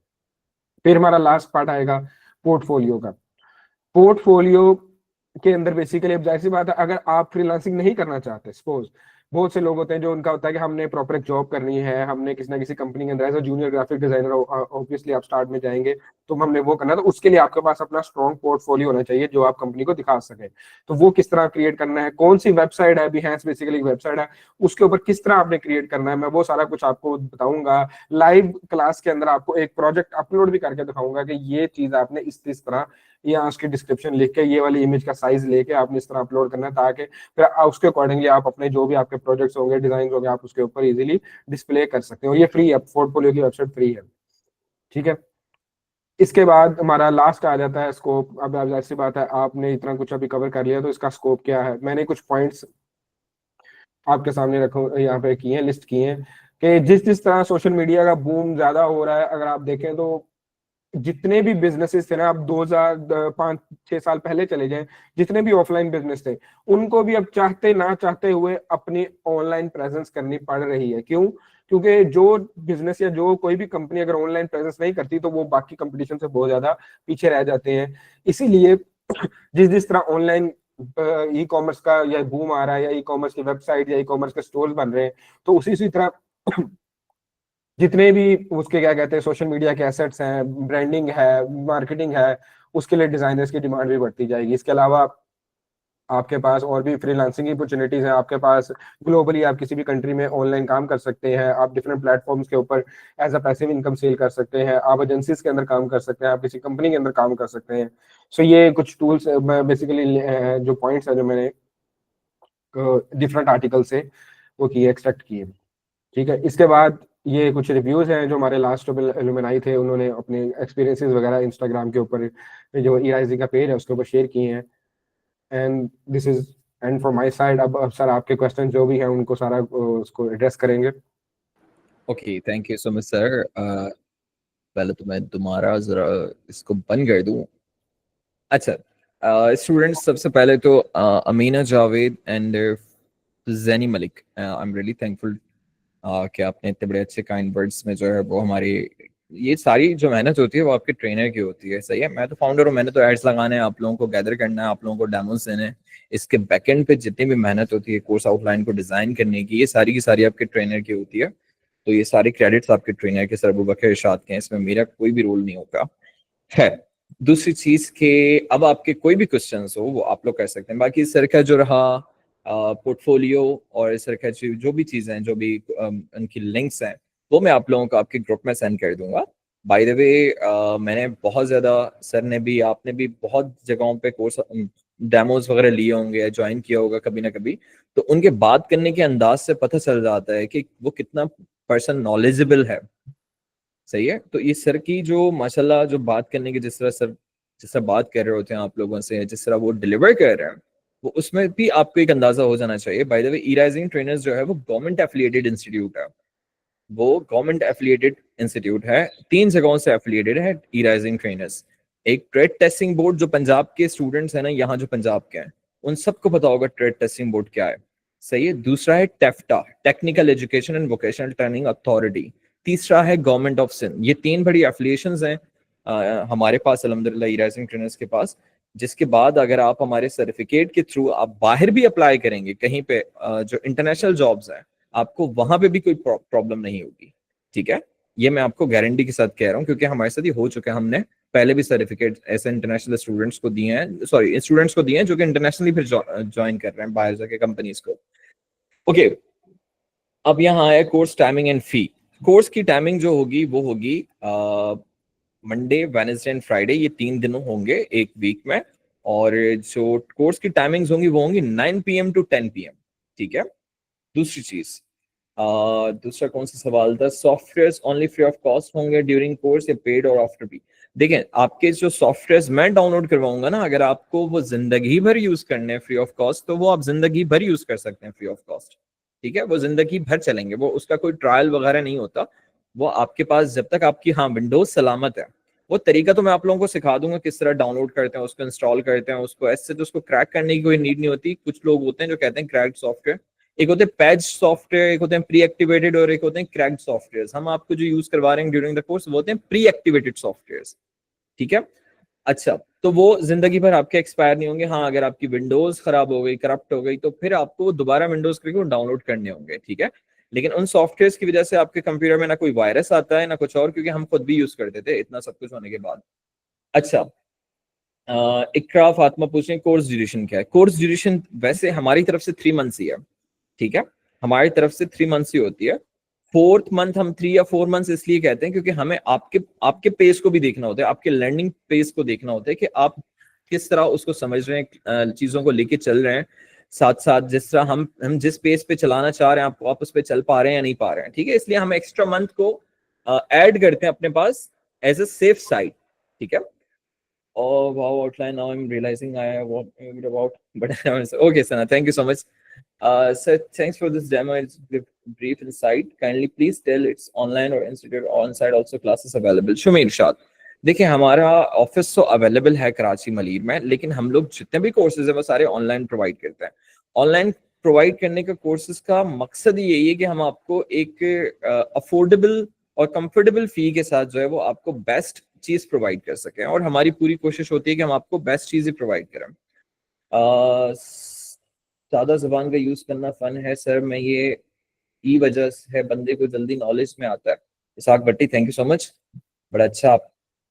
फिर हमारा लास्ट पार्ट आएगा पोर्टफोलियो का। पोर्टफोलियो के अंदर बेसिकली अब जाहिर सी बात है अगर आप फ्रीलांसिंग नहीं करना चाहते, सपोज बहुत से लोग होते हैं जो उनका होता है कि हमने प्रॉपर एक जॉब करनी है, हमने किसी ना किसी कंपनी के अंदर as a junior graphic designer obviously आप स्टार्ट में जाएंगे, तो हमने वो करना है, तो उसके लिए आपके पास अपना स्ट्रॉन्ग पोर्टफोलियो होना चाहिए जो आप कंपनी को दिखा सके। तो वो किस तरह क्रिएट करना है, कौन सी वेबसाइट है, Behance बेसिकली वेबसाइट है, उसके ऊपर किस तरह आपने क्रिएट करना है, मैं वो सारा कुछ आपको बताऊंगा लाइव क्लास के अंदर। आपको एक प्रोजेक्ट अपलोड भी करके दिखाऊंगा कि ये चीज आपने इस तरह या उसकी डिस्क्रिप्शन लिख के ये वाली इमेज का साइज लेके आपने इस तरह अपलोड करना है, ताकि फिर उसके अकॉर्डिंगली आप अपने जो भी आपके प्रोजेक्ट्स होंगे, डिजाइन होंगे, आप उसके ऊपर इजीली डिस्प्ले कर सकते हो। ये फ्री है, पोर्टफोलियो की वेबसाइट फ्री है। ठीक है। इसके बाद हमारा लास्ट आ जाता है स्कोप। अब ऐसी बात है आपने इतना कुछ अभी कवर कर लिया तो इसका स्कोप क्या है, मैंने कुछ पॉइंट्स आपके सामने रखो यहाँ पे किए हैं, लिस्ट किए हैं, कि जिस जिस तरह सोशल मीडिया का बूम ज्यादा हो रहा है, अगर आप देखें तो जितने भी बिजनेसेस थे ना, आप 2005-6 साल पहले चले जाएं, जितने भी ऑफलाइन बिजनेस थे, उनको भी अब चाहते ना चाहते हुए अपनी ऑनलाइन प्रेजेंस करनी पड़ रही है। क्यों? क्योंकि जो बिजनेस या जो कोई भी कंपनी अगर ऑनलाइन प्रेजेंस नहीं करती तो वो बाकी कंपटीशन से बहुत ज्यादा पीछे रह जाते हैं। इसीलिए जिस जिस तरह ऑनलाइन ई कॉमर्स का या बूम आ रहा है, या ई कॉमर्स की वेबसाइट या ई कॉमर्स के स्टोर्स बन रहे हैं, तो उसी उसी तरह जितने भी उसके क्या कहते हैं सोशल मीडिया के एसेट्स हैं, ब्रांडिंग है, मार्केटिंग है, उसके लिए डिजाइनर्स की डिमांड भी बढ़ती जाएगी। इसके अलावा आपके पास और भी फ्रीलांसिंग अपॉर्चुनिटीज हैं, आपके पास ग्लोबली आप किसी भी कंट्री में ऑनलाइन काम कर सकते हैं, आप डिफरेंट प्लेटफॉर्म्स के ऊपर as a passive income sell कर सकते हैं, आप एजेंसीज के अंदर काम कर सकते हैं, आप किसी कंपनी के अंदर काम कर सकते हैं। सो ये कुछ टूल्स बेसिकली जो पॉइंट्स है जो मैंने डिफरेंट आर्टिकल से वो किए, एक्सट्रैक्ट किए। ठीक है, इसके बाद ये कुछ रिव्यूज हैं जो हमारे लास्ट एलुमनाई थे, उन्होंने अपने एक्सपीरियंसेस वगैरह इंस्टाग्राम के ऊपर जो ईआईजी का पेज है उसके ऊपर शेयर किए हैं। And this is and from my side. अब सर आपके क्वेश्चन जो भी हैं उनको सारा उसको एड्रेस करेंगे। Okay, thank you so much sir. पहले तो मैं तुम्हारा जरा इसको बंद कर दूं। अच्छा, स्टूडेंट्स, सबसे पहले तो Amina Javed and Jaini Malik, I am really thankful कि आपने इतने बड़े अच्छे काइंड वर्ड्स में जो है वो हमारी ये सारी जो मेहनत होती है वो आपके ट्रेनर की होती है। सही है, मैं तो फाउंडर हूँ, मैंने तो एड्स लगाने हैं, आप लोगों को गैदर करना है, आप लोगों को डेमोस देने हैं। इसके बैकएंड पे जितनी भी मेहनत होती है कोर्स आउटलाइन को डिजाइन करने की, ये सारी की सारी आपके ट्रेनर की होती है। तो ये सारी क्रेडिट्स आपके ट्रेनर के, सर अबू बकर इरशाद के हैं, इसमें मेरा कोई भी रोल नहीं होगा। है दूसरी चीज के अब आपके कोई भी क्वेश्चंस हो वो आप लोग कर सकते हैं। बाकी सर का जो रहा पोर्टफोलियो और सर का जो भी चीजें हैं, जो भी उनकी लिंक्स हैं, वो मैं आप लोगों को आपके ग्रुप में सेंड कर दूंगा। बाय द वे, मैंने बहुत ज्यादा, सर ने भी आपने भी बहुत जगहों पे कोर्स डेमोज वगैरह लिए होंगे या ज्वाइन किया होगा कभी ना कभी, तो उनके बात करने के अंदाज से पता चल जाता है कि वो कितना पर्सन नॉलेजेबल है। सही है, तो ये सर की जो माशाल्लाह जो बात करने की, जिस तरह सर जिस तरह बात कर रहे होते हैं आप लोगों से, जिस तरह वो डिलीवर कर रहे हैं, वो उसमें भी आपको एक अंदाजा हो जाना चाहिए। By the way, E rising trainers जो है वो गवर्नमेंट एफिलिएटेड इंस्टीट्यूट है। वो गवर्नमेंट एफिलिएटेड इंस्टीट्यूट है, 3 जगहों से एफिलिएटेड है ई राइजिंग ट्रेनर्स। एक ट्रेड टेस्टिंग बोर्ड, जो पंजाब के स्टूडेंट्स हैं ना यहाँ जो पंजाब के हैं, उन सबको पता होगा ट्रेड टेस्टिंग बोर्ड क्या है। सही है, दूसरा है taffeta, technical education and vocational training authority. तीसरा है गवर्नमेंट ऑफ सिंध। ये 3 बड़ी एफिलिएशंस हैं हमारे पास अल्हम्दुलिल्लाह ई राइजिंग ट्रेनर्स के पास। जिसके बाद अगर आप हमारे सर्टिफिकेट के थ्रू आप बाहर भी अप्लाई करेंगे कहीं पे, जो इंटरनेशनल जॉब्स हैं, आपको वहां पे भी कोई प्रॉब्लम नहीं होगी। ठीक है, ये मैं आपको गारंटी के साथ कह रहा हूँ, क्योंकि हमारे साथ ये हो चुका है। हमने पहले भी सर्टिफिकेट ऐसे इंटरनेशनल स्टूडेंट्स को दिए हैं, सॉरी स्टूडेंट्स को दिए हैं जो कि इंटरनेशनली फिर ज्वाइन कर रहे हैं बाहर जाके कंपनीज को। ओके, अब यहाँ आया course timing and fee. Course की टाइमिंग जो होगी वो होगी मंडे, वेडनेसडे एंड फ्राइडे, ये 3 दिन होंगे एक वीक में। और जो कोर्स की टाइमिंग्स होंगी वो होंगी 9 PM to 10 PM। ठीक है, दूसरी चीज, दूसरा कौन सा सवाल था, software only free of cost होंगे ड्यूरिंग कोर्स या पेड और आफ्टर भी? देखें, आपके जो सॉफ्टवेयर मैं डाउनलोड करवाऊंगा ना, अगर आपको वो जिंदगी भर यूज करने हैं फ्री ऑफ कॉस्ट, तो वो आप जिंदगी भर यूज कर सकते हैं फ्री ऑफ कॉस्ट। ठीक है, वो जिंदगी भर चलेंगे, वो उसका कोई ट्रायल वगैरह नहीं होता। वो आपके पास जब तक आपकी, हाँ, विंडोज सलामत है। वो तरीका तो मैं आप लोगों को सिखा दूंगा किस तरह डाउनलोड करते हैं, उसको इंस्टॉल करते हैं, उसको ऐसे तो उसको क्रैक करने की कोई नीड नहीं होती। कुछ लोग होते हैं जो कहते हैं क्रैक्ड सॉफ्टवेयर, एक होते हैं पैच सॉफ्टवेयर, एक होते हैं प्री एक्टिवेटेड, और एक होते हैं क्रैक्ड सॉफ्टवेयर। हम आपको जो यूज करवा रहे हैं ड्यूरिंग द कोर्स वो होते हैं प्री एक्टिवेटेड सॉफ्टवेयर। ठीक है, अच्छा, तो वो जिंदगी भर आपके एक्सपायर नहीं होंगे। हाँ, अगर आपकी विंडोज खराब हो गई, करप्ट हो गई, तो फिर आपको दोबारा विंडोज करके डाउनलोड करने होंगे। ठीक है, लेकिन उन सॉफ्टवेयर की वजह से आपके कंप्यूटर में ना कोई वायरस आता है ना कुछ और, क्योंकि हम खुद भी यूज करते थे इतना सब कुछ होने के बाद। अच्छा, इकरा फातिमा पूछ रहे हैं कोर्स ड्यूरेशन क्या है। कोर्स ड्यूरेशन वैसे हमारी तरफ से 3 मंथ्स ही है। ठीक है, हमारी तरफ से 3 मंथ्स ही होती है। 4th मंथ हम 3 या 4 मंथ्स इसलिए कहते हैं क्योंकि हमें आपके आपके पेस को भी देखना होता है, आपके लर्निंग पेस को देखना होता है कि आप किस तरह उसको समझ रहे हैं, चीजों को लेके चल रहे हैं। साथ साथ जिस तरह हम जिस पेस पे चलाना चाह रहे हैं, आप उस पे चल पा रहे हैं या नहीं पा रहे हैं। ठीक है, इसलिए हम एक्स्ट्रा मंथ को ऐड करते हैं अपने पास एज अ सेफ साइड। ठीक है, oh wow, outline, now I'm realizing I have what about, but okay Sana, thank you so much. Sir, thanks for this demo. It's brief insight. Kindly please tell it's online or institute or on-site also classes available. Shumir Shad, देखिए हमारा office तो available है कराची मलीर में, लेकिन हम लोग जितने भी कोर्सेज है वो सारे ऑनलाइन प्रोवाइड करते हैं। ऑनलाइन प्रोवाइड करने का कोर्सेज का मकसद ही यही है कि हम आपको एक अफोर्डेबल और कंफर्टेबल फी के साथ जो है वो आपको बेस्ट चीज प्रोवाइड कर सकें, और हमारी पूरी कोशिश होती है कि हम आपको बेस्ट चीजें प्रोवाइड करें। सादा जबान का यूज करना फन है सर, मैं ये ई वजह है बंदे को जल्दी नॉलेज में आता है। Ishaq Bhatti, thank you so much, बड़ा अच्छा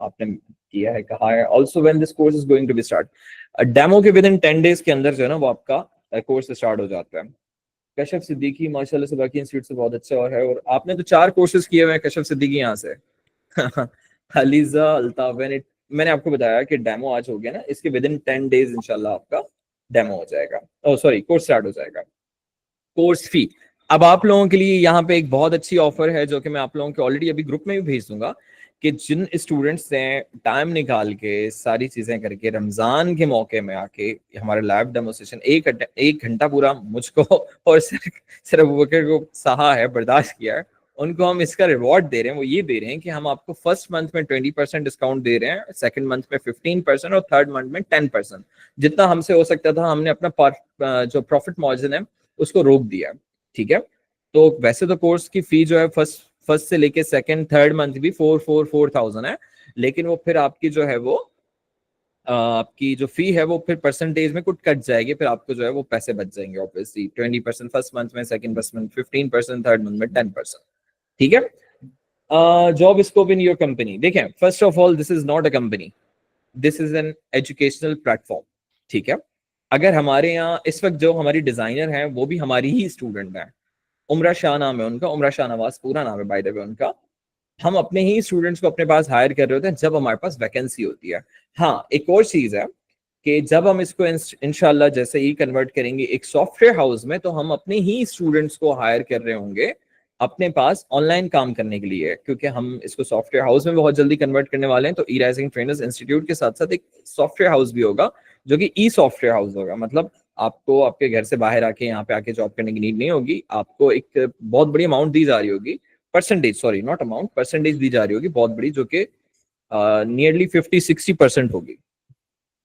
आपने किया है, कहा है। Also when this course is going to be start, demo के विद इन 10 डेज के अंदर जो है ना वो आपका कोर्स स्टार्ट हो जाता है। कशफ सिद्दीकी माशाल्लाह से बाकी इंस्टीट्यूट से बहुत अच्छा और है, और आपने तो 4 कोर्सेज किए हुए हैं कशफ सिद्दीकी यहाँ से। हलीजा अल्ताफ, मैंने आपको बताया कि डेमो आज हो गया ना, इसके विद इन 10 डेज इंशाल्लाह आपका डेमो हो जाएगा, ओ सॉरी कोर्स स्टार्ट हो जाएगा। कोर्स फी, अब आप लोगों के लिए यहाँ पे एक बहुत अच्छी ऑफर है जो कि मैं आप लोगों के ऑलरेडी अभी ग्रुप में भी भेज दूंगा, कि जिन स्टूडेंट्स ने टाइम निकाल के सारी चीजें करके रमजान के मौके में आके हमारा लाइव डेमोस्ट्रेशन एक घंटा पूरा मुझको और सिर्फ वकर को सहा है, बर्दाश्त किया है, उनको हम इसका रिवॉर्ड दे रहे हैं। वो ये दे रहे हैं कि हम आपको फर्स्ट मंथ में 20% डिस्काउंट दे रहे हैं, सेकंड मंथ में 15% और थर्ड मंथ में 10%। जितना हमसे हो सकता था हमने अपना जो प्रॉफिट मार्जिन है उसको रोक दिया, ठीक है। तो वैसे तो कोर्स की फी जो है फर्स्ट से लेके सेकंड थर्ड मंथ भी 4,000 है, लेकिन वो फिर आपकी जो है वो आपकी जो फी है वो फिर परसेंटेज में कुछ कट जाएगी, फिर आपको जो है वो पैसे बच जाएंगे ऑब्वियसली। 20% फर्स्ट मंथ में, सेकंड मंथ 15%, थर्ड मंथ में 10%, ठीक है। Job scope in your company, देखें first of all this is not a company, this is an educational platform, ठीक है। अगर हमारे यहाँ इस वक्त जो हमारी डिजाइनर हैं वो भी हमारी ही स्टूडेंट हैं, उमरा शाह नाम है उनका, उमरा शाह नवाज पूरा नाम है बाय द वे उनका। हम अपने ही स्टूडेंट्स को अपने पास हायर कर रहे होते हैं जब हमारे पास वैकेंसी होती है। हाँ, एक और चीज है कि जब हम इसको इंशाल्लाह जैसे ही कन्वर्ट करेंगे एक सॉफ्टवेयर हाउस में, तो हम अपने ही स्टूडेंट्स को हायर कर रहे होंगे अपने पास ऑनलाइन काम करने के लिए, क्योंकि हम इसको सॉफ्टवेयर हाउस में बहुत जल्दी कन्वर्ट करने वाले हैं। तो ई राइजिंग ट्रेनर्स इंस्टीट्यूट के साथ साथ एक सॉफ्टवेयर हाउस भी होगा जो कि ई सॉफ्टवेयर हाउस होगा, मतलब आपको आपके घर से बाहर आके यहाँ पे आके जॉब करने की नीड नहीं होगी। आपको एक बहुत बड़ी अमाउंट दी जा रही होगी, percentage, sorry not amount, percentage दी जा रही होगी बहुत बड़ी, जो कि नियरली 50-60% होगी।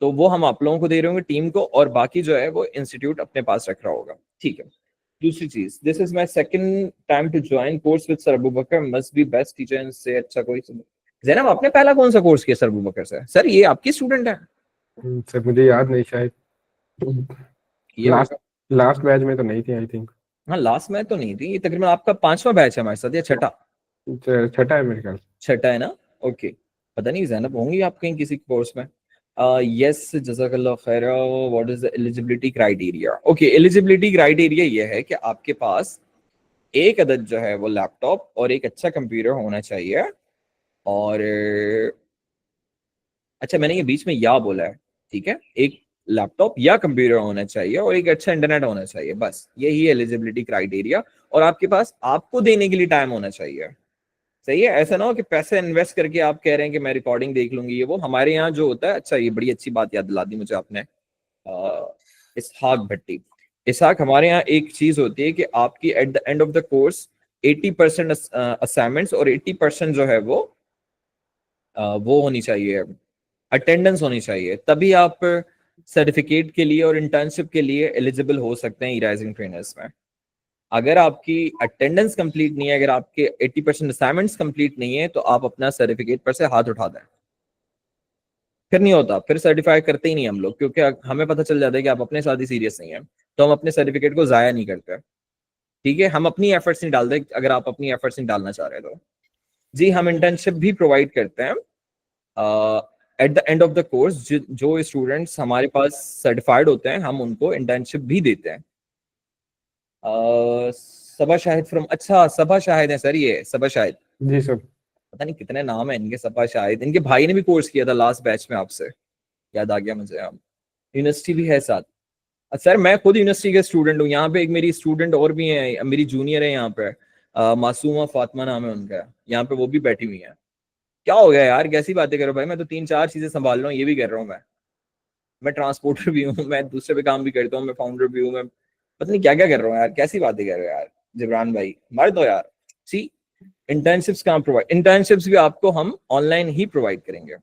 तो वो हम आप लोगों को दे रहे होंगे टीम को, और बाकी जो है वो इंस्टीट्यूट अपने पास रख रहा होगा, ठीक है। दूसरी चीज, this is my second time to join course with sir Abu Bakar, must be best teacher इनसे अच्छा कोई। जैनब, आपने पहला कौन सा कोर्स किया सर अबू बकर से? सर ये आपकी स्टूडेंट है? सर मुझे याद नहीं, शायद ये लास्ट होगा। लास्ट बैच में तो नहीं थी आई थिंक। हाँ लास्ट में तो नहीं थी, ये तकरीबन आपका 5वां बैच है हमारे साथ या छठा? छठा है मेरे ख्याल। छठा है ना, ओके। पता नहीं जैनब होंगी आप कहीं किसी कोर्स में। यस जज़ाकल्लाह खैर, what is the eligibility criteria? Okay, eligibility criteria ये है कि आपके पास एक अदद जो है वो लैपटॉप और एक अच्छा कंप्यूटर होना चाहिए, और अच्छा मैंने ये बीच में या बोला है, ठीक है, एक लैपटॉप या कंप्यूटर होना चाहिए और एक अच्छा इंटरनेट होना चाहिए, बस यही एलिजिबिलिटी क्राइटेरिया। और आपके पास आपको देने के लिए टाइम होना चाहिए, सही है। ऐसा ना हो कि पैसे इन्वेस्ट करके आप कह रहे हैं कि मैं रिकॉर्डिंग देख लूंगी, ये वो हमारे यहाँ जो होता है। अच्छा, ये बड़ी अच्छी बात याद दिला दी मुझे आपने, इसहाक भट्टी। इसहाक, हमारे यहाँ एक चीज होती है कि आपकी eight the end of the course 80% assignments और 80% जो है वो होनी चाहिए, अटेंडेंस होनी चाहिए, तभी आप सर्टिफिकेट के लिए और इंटर्नशिप के लिए एलिजिबल हो सकते हैं ई राइजिंग ट्रेनर्स में। अगर आपकी अटेंडेंस कंप्लीट नहीं है, अगर आपके 80% असाइनमेंट्स कंप्लीट नहीं है, तो आप अपना सर्टिफिकेट पर से हाथ उठा दें, फिर नहीं होता, फिर सर्टिफाई करते ही नहीं हम लोग, क्योंकि हमें पता चल जाता है कि आप अपने साथ ही सीरियस नहीं है, तो हम अपने सर्टिफिकेट को जाया नहीं करते, ठीक है। हम अपनी एफर्ट्स नहीं डालते, अगर आप अपनी एफर्ट्स नहीं डालना चाह रहे तो। जी, हम इंटर्नशिप भी प्रोवाइड करते हैं eight the end of the course. जो स्टूडेंट्स हमारे पास सर्टिफाइड होते हैं हम उनको इंटर्नशिप भी देते हैं। सबा शाहिद फ्रॉम, अच्छा सबा शाहिद है सर, ये सबा शाहिद, जी सर। पता नहीं कितने नाम है इनके। सबा शाहिद, इनके भाई ने भी कोर्स किया था लास्ट बैच में आपसे, याद आ गया मुझे। अब यूनिवर्सिटी भी है साथ। सर मैं खुद यूनिवर्सिटी का स्टूडेंट हूँ, यहाँ पे एक मेरी स्टूडेंट और भी है, मेरी जूनियर है यहाँ पे, मासूमा फातिमा नाम है उनका, यहाँ पे वो भी बैठी हुई है। क्या हो गया यार, कैसी बातें करो भाई, मैं तो 3-4 चीजें संभाल रहा हूँ, ये भी कर रहा हूँ मैं ट्रांसपोर्टर भी हूँ, मैं दूसरे पे काम भी करता हूँ, मैं फाउंडर भी हूँ, मैं पता नहीं क्या क्या कर रहा हूँ यार, कैसी बातें कर रहे हो यार जिब्रान भाई, मर दो यार। सी इंटर्नशिप्स कहाँ प्रोवाइड, इंटर्नशिप्स भी आपको हम ऑनलाइन ही प्रोवाइड करेंगे।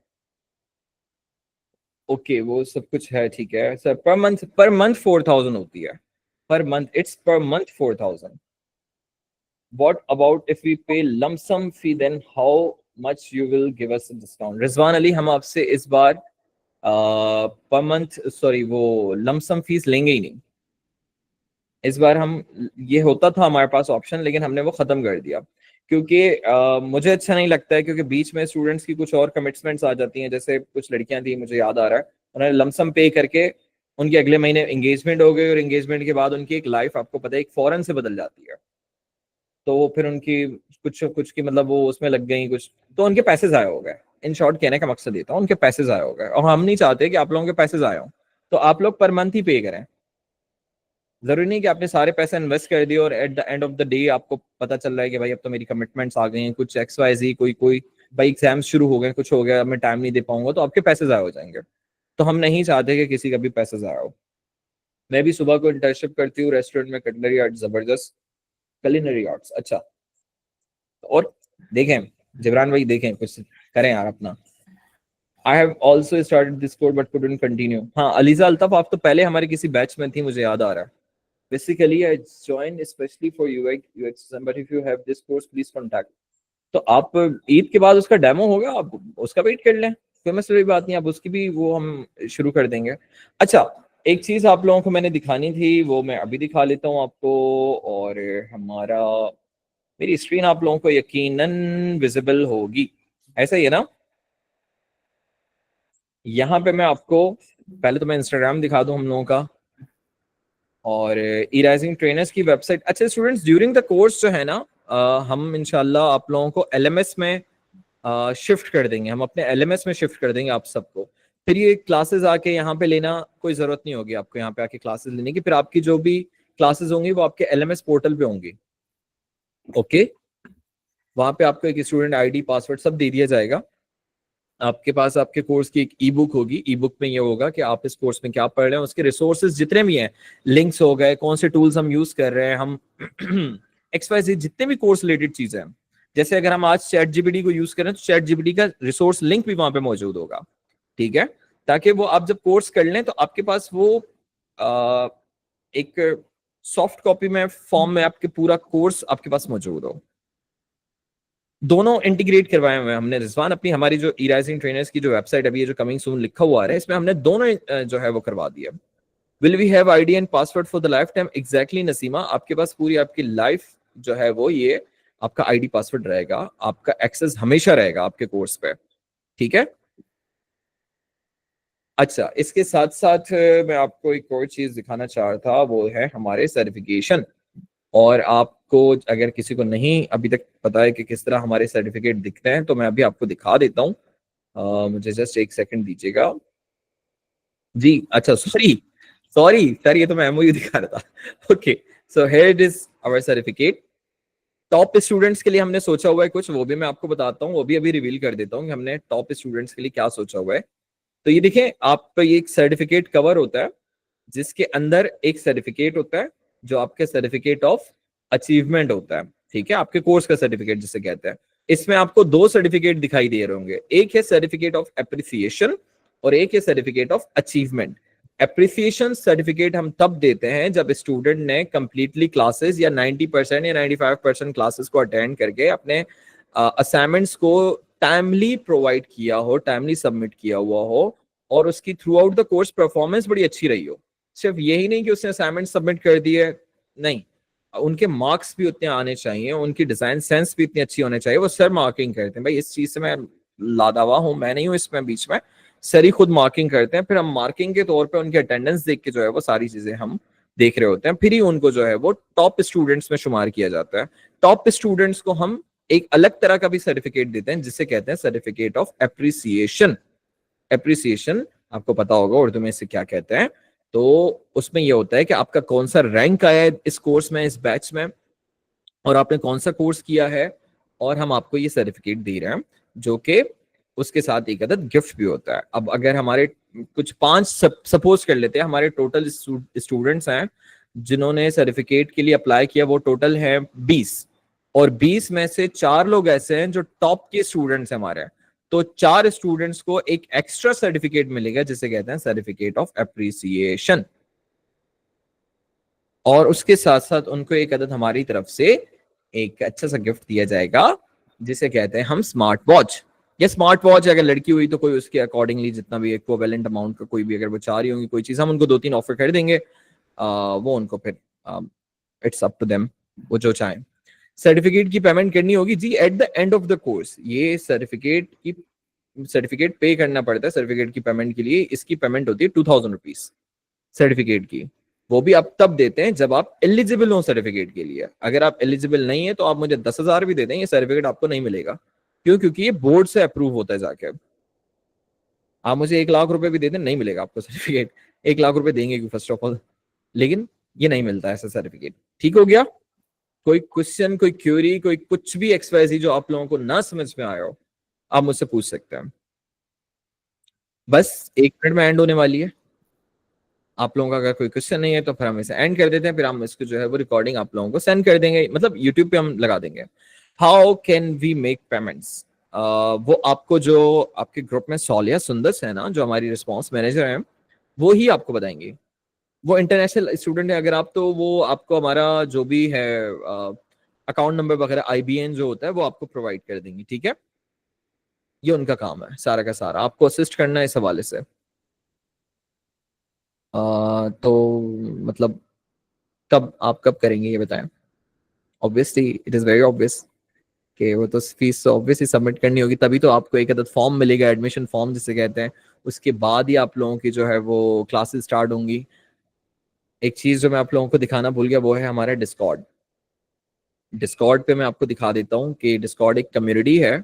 ओके वो सब कुछ है, ठीक है सर। पर मंथ 4000 होती है, per month, it's per month 4000. What about if we pay lump sum fee, then how much you will give us a discount? Rizwan Ali, हम आपसे इस बार पर मंथ सॉरी वो लम्प सम फीस लेंगे ही नहीं इस बार। हम ये होता था हमारे पास ऑप्शन, लेकिन हमने वो खत्म कर दिया क्योंकि मुझे अच्छा नहीं लगता है, क्योंकि बीच में स्टूडेंट्स की कुछ और कमिटमेंट्स आ जाती हैं। जैसे कुछ लड़कियां थी, मुझे याद आ रहा है, उन्होंने लमसम पे करके उनकी अगले महीने एंगेजमेंट हो गई, और एंगेजमेंट के बाद उनकी एक लाइफ आपको पता है एक फौरन से बदल जाती है। तो वो फिर उनकी कुछ कुछ की मतलब वो उसमें लग गई कुछ, तो उनके पैसे ज़ाया हो गए। इन शॉर्ट कहने का मकसद ये था, उनके पैसे ज़ाया हो गए, और हम नहीं चाहते कि आप लोगों के पैसे ज़ाया हो। तो आप लोग पर मंथ ही पे करें। जरूरी नहीं कि आपने सारे पैसे इन्वेस्ट कर दिए और eight the end of the day आपको पता चल रहा है कि भाई अब तो मेरी कमिटमेंट्स आ गई हैं, कुछ XYZ, कोई कोई भाई एग्जाम्स शुरू हो गए, कुछ हो गया, अब मैं टाइम नहीं दे पाऊंगा, तो आपके पैसे ज़ाया हो जाएंगे। तो हम नहीं चाहते कि किसी का भी पैसा ज़ाया हो। मैं भी सुबह को इंटर्नशिप करती हूँ रेस्टोरेंट में, कटलरी आर्ट, जबरदस्त कलिनरी आर्ट्स। अच्छा, और देखें जिब्रान भाई, देखें कुछ करें यार अपना। I have also started this course but couldn't continue. हाँ अलीजा अल्ताफ, आप तो पहले हमारे किसी बैच में थी, मुझे याद आ रहा है। Basically, I joined especially for UX, but if you have this course, please contact. तो आप ईद के बाद उसका डेमो होगा, आप उसका वेट कर लें, कोई मसले की बात नहीं, आप उसकी भी वो हम शुरू कर देंगे। अच्छा, एक चीज आप लोगों को मैंने दिखानी थी, वो मैं अभी दिखा लेता हूँ आपको। और हमारा मेरी स्क्रीन आप लोगों को यकीनन विजिबल होगी, ऐसा ही है ना? यहाँ पे मैं आपको पहले तो मैं इंस्टाग्राम दिखा दूं हम लोगों का, और ई राइजिंग ट्रेनर्स की वेबसाइट। अच्छा स्टूडेंट्स, ड्यूरिंग द कोर्स जो है ना, हम इंशाल्लाह आप लोगों को LMS में शिफ्ट कर देंगे, हम अपने LMS में शिफ्ट कर देंगे आप सबको। फिर ये क्लासेस आके यहाँ पे लेना कोई जरूरत नहीं होगी आपको, यहाँ पे आके क्लासेस लेने की। फिर आपकी जो भी क्लासेस होंगी वो आपके LMS पोर्टल पे होंगी। ओके, वहां पे आपको एक स्टूडेंट ID पासवर्ड सब दे दिया जाएगा। आपके पास आपके कोर्स की एक ई बुक होगी, ई बुक में ये होगा कि आप इस कोर्स में क्या पढ़ रहे हैं, उसके रिसोर्सेज जितने भी हैं, लिंक्स हो गए, कौन से टूल्स हम यूज कर रहे हैं, हम XYZ जितने भी कोर्स रिलेटेड चीजें हैं। जैसे अगर हम आज ChatGPT को यूज करें तो ChatGPT का रिसोर्स लिंक भी वहां पे मौजूद होगा, ठीक है? ताकि वो आप जब कोर्स कर लें तो आपके पास वो एक सॉफ्ट कॉपी में फॉर्म में आपके पूरा कोर्स आपके पास मौजूद हो। दोनों इंटीग्रेट करवाए हुए हैं हमने रिजवान, अपनी हमारी जो ई राइजिंग ट्रेनर्स की जो वेबसाइट अभी जो कमिंग सून लिखा हुआ है, इसमें हमने दोनों जो है वो करवा दिया। Will we have ID and password for the life time? Exactly Naseema, आपके पास पूरी आपकी लाइफ जो है वो ये आपका ID पासवर्ड रहेगा, आपका एक्सेस हमेशा रहेगा आपके कोर्स पे, ठीक है? अच्छा, इसके साथ साथ मैं आपको एक और चीज दिखाना चाह रहा था, वो है हमारे सर्टिफिकेशन। और आपको अगर किसी को नहीं अभी तक पता है कि किस तरह हमारे सर्टिफिकेट दिखते हैं, तो मैं अभी आपको दिखा देता हूँ। मुझे जस्ट एक सेकंड दीजिएगा जी। अच्छा सॉरी सॉरी सर, ये तो मैं MOU दिखा रहा था। Okay, so here it is our certificate. Top students के लिए हमने सोचा हुआ है कुछ, वो भी मैं आपको बताता हूँ, वो भी अभी रिवील कर देता हूँ कि हमने टॉप स्टूडेंट्स के लिए क्या सोचा हुआ है। तो ये देखें आप, ये एक सर्टिफिकेट कवर होता है जिसके अंदर एक सर्टिफिकेट होता है जो आपके सर्टिफिकेट ऑफ अचीवमेंट होता है, ठीक है? आपके कोर्स का सर्टिफिकेट जिसे कहते हैं। इसमें आपको दो सर्टिफिकेट दिखाई दे रहे होंगे, एक है सर्टिफिकेट ऑफ एप्रिसिएशन और एक है certificate of achievement. Appreciation certificate हम तब देते हैं जब स्टूडेंट ने कंप्लीटली क्लासेस या 90% या 95% क्लासेस को अटेंड करके अपने असाइनमेंट्स को टाइमली प्रोवाइड किया हो, टाइमली सबमिट किया हुआ हो, और उसकी through out the course performance बड़ी अच्छी रही हो। सिर्फ यही नहीं कि उसने असाइनमेंट सबमिट कर दिए, नहीं, उनके मार्क्स भी उतने आने चाहिए, उनकी डिजाइन सेंस भी इतनी अच्छी होनी चाहिए। वो सर मार्किंग करते हैं भाई, इस चीज से मैं लादावा हूं, मैं नहीं हूं इसमें बीच में, सर ही खुद मार्किंग करते हैं। फिर हम मार्किंग के तौर पे उनकी अटेंडेंस देख के जो है वो सारी चीजें हम देख रहे होते हैं, फिर ही उनको जो है वो टॉप स्टूडेंट्स में शुमार किया जाता है। टॉप स्टूडेंट्स को हम एक अलग तरह का भी सर्टिफिकेट देते हैं जिसे कहते हैं सर्टिफिकेट ऑफ एप्रिसिएशन। एप्रिसिएशन आपको पता होगा उर्दू में इसे क्या कहते हैं। तो उसमें यह होता है कि आपका कौन सा रैंक आया है इस कोर्स में, इस बैच में, और आपने कौन सा कोर्स किया है, और हम आपको ये सर्टिफिकेट दे रहे हैं, जो कि उसके साथ एक अदद गिफ्ट भी होता है। अब अगर हमारे कुछ 5 सपोज कर लेते हैं, हमारे टोटल स्टूडेंट्स हैं जिन्होंने सर्टिफिकेट के लिए अप्लाई किया, वो टोटल है 20। और 20 में से 4 लोग ऐसे हैं जो टॉप के स्टूडेंट्स हैं हमारे, तो 4 स्टूडेंट्स को एक एक्स्ट्रा सर्टिफिकेट मिलेगा जिसे कहते हैं सर्टिफिकेट ऑफ अप्रिसिएशन। और उसके साथ साथ उनको एक अदद हमारी तरफ से एक अच्छा सा गिफ्ट दिया जाएगा जिसे कहते हैं हम स्मार्ट वॉच। या स्मार्ट वॉच अगर लड़की हुई तो कोई उसके अकॉर्डिंगली जितना भी इक्विवेलेंट अमाउंट का कोई भी अगर वो चाह रही होंगी कोई चीज, हम उनको 2-3 ऑफर कर देंगे। वो उनको फिर इट्स अप टू देम, वो जो चाहें। सर्टिफिकेट की पेमेंट करनी होगी जी at the end of the course. ये सर्टिफिकेट पे करना पड़ता है सर्टिफिकेट की पेमेंट के लिए। इसकी पेमेंट होती है 2000 रुपीज सर्टिफिकेट की। वो भी आप तब देते हैं जब आप एलिजिबल हो सर्टिफिकेट के लिए। अगर आप एलिजिबल नहीं है तो आप मुझे 10,000 भी दे दें, ये सर्टिफिकेट आपको नहीं मिलेगा। क्यों? क्योंकि ये बोर्ड से अप्रूव होता है जाके। आप मुझे 1,00,000 रुपए भी दे दें, नहीं मिलेगा आपको सर्टिफिकेट। 1,00,000 रुपए देंगे क्यों फर्स्ट ऑफ ऑल, लेकिन ये नहीं मिलता ऐसा सर्टिफिकेट। ठीक हो गया? कोई क्वेश्चन, कोई क्यूरी, कोई कुछ भी एक्सवाइजी जो आप लोगों को ना समझ में आया हो, आप मुझसे पूछ सकते हैं। बस 1 मिनट में एंड होने वाली है। आप लोगों का अगर कोई क्वेश्चन नहीं है तो फिर हम इसे एंड कर देते हैं, फिर हम इसको जो है वो रिकॉर्डिंग आप लोगों को सेंड कर देंगे, मतलब यूट्यूब पे हम लगा देंगे। How can we make payments? वो आपको जो आपके ग्रुप में सौलिया सुंदर है ना, जो हमारी रिस्पॉन्स मैनेजर हैं, वो ही आपको बताएंगे। वो इंटरनेशनल स्टूडेंट है अगर आप, तो वो आपको हमारा जो भी है अकाउंट नंबर वगैरह IBN जो होता है वो आपको प्रोवाइड कर देंगी। ठीक है, ये उनका काम है सारा का सारा, आपको असिस्ट करना है इस हवाले से। तो मतलब कब आप कब करेंगे ये बताएं। Obviously it is very obvious कि वो तो फीस तो ऑब्वियसली सबमिट करनी होगी, तभी तो आपको एक अदद फॉर्म मिलेगा, एडमिशन फॉर्म जिसे कहते हैं। उसके बाद ही आप लोगों की जो है वो क्लासेस स्टार्ट होंगी। एक चीज जो मैं आप लोगों को दिखाना भूल गया वो है हमारा डिस्कॉर्ड। डिस्कॉर्ड पे मैं आपको दिखा देता हूँ कि डिस्कॉर्ड एक कम्युनिटी है।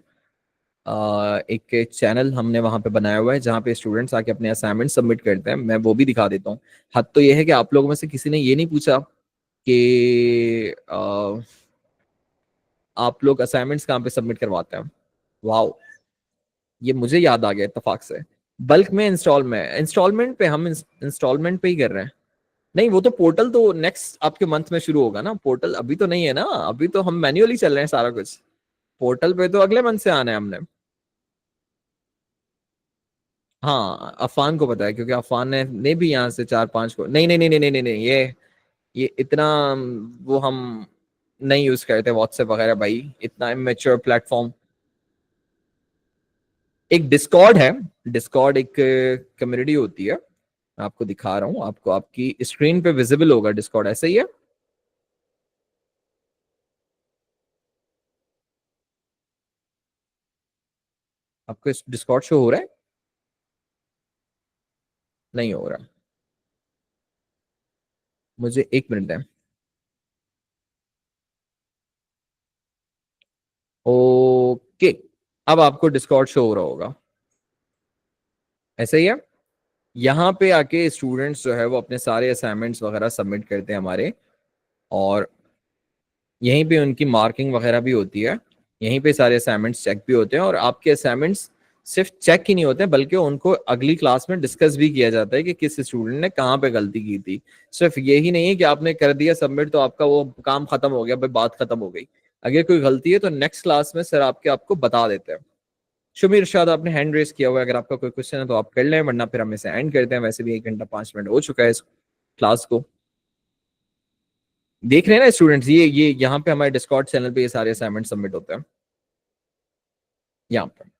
एक चैनल हमने वहां पे बनाया हुआ है जहाँ पे स्टूडेंट्स आके अपने असाइनमेंट सबमिट करते हैं। मैं वो भी दिखा देता हूँ। हद तो ये है कि आप लोगों में से किसी ने ये नहीं पूछा कि आप लोग असाइनमेंट्स कहाँ पे सबमिट करवाते हैं। वाओ, ये मुझे याद आ गया इत्तेफाक से। बल्क में इंस्टॉलमेंट पे हम इंस्टॉलमेंट पे ही कर रहे हैं। नहीं, वो तो पोर्टल तो नेक्स्ट आपके मंथ में शुरू होगा ना। पोर्टल अभी तो नहीं है ना, अभी तो हम मैन्युअली चल रहे हैं सारा कुछ। पोर्टल पे तो अगले मंथ से आना है हमने। हाँ, अफान को पता है क्योंकि अफान ने भी यहाँ से 4-5 को, नहीं नहीं नहीं नहीं नहीं नहीं नहीं, ये इतना वो हम नहीं यूज करते व्हाट्सएप वगैरह भाई, इतना इमेच्योर प्लेटफॉर्म। एक डिस्कॉर्ड है। डिस्कॉर्ड एक कम्युनिटी होती है, मैं आपको दिखा रहा हूँ, आपको आपकी स्क्रीन पे विजिबल होगा डिस्कॉर्ड, ऐसे ही है। आपको डिस्कॉर्ड शो हो रहा है? नहीं हो रहा? मुझे 1 मिनट दें। ओके, अब आपको डिस्कॉर्ड शो हो रहा होगा, ऐसे ही है। यहाँ पे आके स्टूडेंट्स जो है वो अपने सारे असाइनमेंट्स वगैरह सबमिट करते हैं हमारे, और यहीं पे उनकी मार्किंग वगैरह भी होती है। यहीं पे सारे असाइनमेंट्स चेक भी होते हैं, और आपके असाइनमेंट्स सिर्फ चेक ही नहीं होते हैं बल्कि उनको अगली क्लास में डिस्कस भी किया जाता है कि किस स्टूडेंट ने कहाँ पे गलती की थी। सिर्फ यही नहीं है कि आपने कर दिया सबमिट तो आपका वो काम खत्म हो गया, भाई बात खत्म हो गई। अगर कोई गलती है तो नेक्स्ट क्लास में सर आपको बता देते हैं। शुमीर इरशाद, आपने हैंड रेस किया हुआ है, अगर आपका कोई क्वेश्चन है तो आप कर लें, वरना फिर हम इसे एंड करते हैं। वैसे भी 1 घंटा 5 मिनट हो चुका है इस क्लास को। देख रहे हैं ना स्टूडेंट्स, ये यहाँ पे हमारे डिस्कॉर्ड चैनल पे ये सारे असाइनमेंट सबमिट होते हैं यहाँ पे।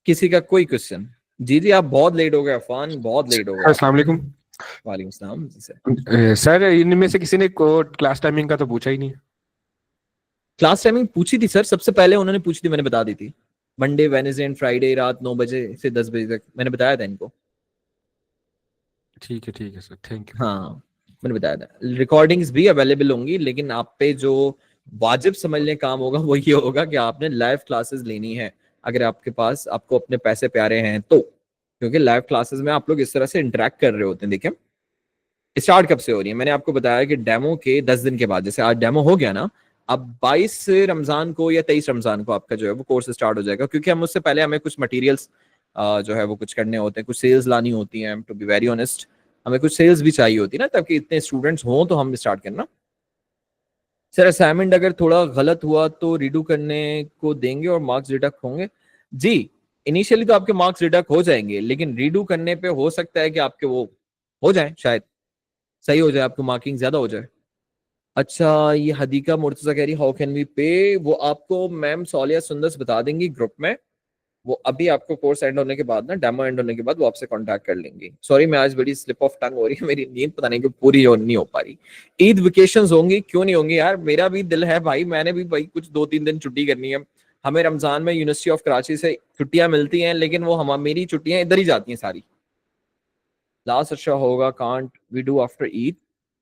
किसी का कोई क्वेश्चन? जी जी, आप बहुत लेट हो गए अफान, बहुत लेट हो गए आप। अस्सलाम वालेकुम। वालेकुम सलाम जी सर। सर इनमें से किसी ने क्लास टाइमिंग का तो पूछा ही नहीं। क्लास टाइमिंग पूछी थी सर, सबसे पहले उन्होंने पूछी थी, मैंने बता दी थी। मंडे वेडनेसडे एंड फ्राइडे रात 9 बजे से 10 बजे तक, मैंने बताया था इनको। ठीक है सर, थैंक यू। हाँ, मैंने बताया था। रिकॉर्डिंग्स भी अवेलेबल होंगी, लेकिन आप पे जो वाजिब समझने काम होगा वो ये होगा कि आपने लाइव क्लासेस लेनी है, अगर आपके पास आपको अपने पैसे प्यारे हैं तो। क्योंकि लाइव क्लासेस में आप लोग इस तरह से इंटरेक्ट कर रहे होते हैं। देखिए स्टार्ट कब से हो रही है, मैंने आपको बताया कि डेमो के 10 दिन के बाद, जैसे आज डेमो हो गया ना, अब 22 रमजान को या 23 रमजान को आपका जो है वो कोर्स स्टार्ट हो जाएगा। क्योंकि हम उससे पहले हमें कुछ मटेरियल्स जो है वो कुछ करने होते हैं, कुछ सेल्स लानी होती हैं, टू बी वेरी ऑनेस्ट हमें कुछ सेल्स भी चाहिए होती है ना, ताकि इतने स्टूडेंट्स हों तो हम स्टार्ट करना। सर असाइनमेंट अगर थोड़ा गलत हुआ तो रीडू करने को देंगे और मार्क्स डिडक्ट होंगे? जी, इनिशियली तो आपके मार्क्स डिडक्ट हो जाएंगे, लेकिन रीडू करने पे हो सकता है कि आपके वो हो जाए, शायद सही हो जाए, आपको मार्किंग ज्यादा हो जाए। अच्छा, ये हदीका मुर्तजा कह रही हाउ कैन वी पे, वो आपको मैम सोलिया सुंदस बता देंगी ग्रुप में। वो अभी आपको कोर्स एंड होने के बाद ना, डेमो एंड होने के बाद वो आपसे कांटेक्ट कर लेंगी। सॉरी, मैं आज बड़ी स्लिप ऑफ टंग हो रही है, मेरी नींद पता नहीं क्यों पूरी नहीं हो पा रही। ईद वेकेशंस होंगी, क्यों नहीं होंगी यार, मेरा भी दिल है भाई, मैंने भी भाई कुछ 2-3 दिन छुट्टी करनी है। हमें रमजान में यूनिवर्सिटी ऑफ कराची से छुट्टियां मिलती हैं, लेकिन वो हम मेरी छुट्टियां इधर ही जाती हैं सारी। लास्ट अच्छा होगा can't we do after Eid,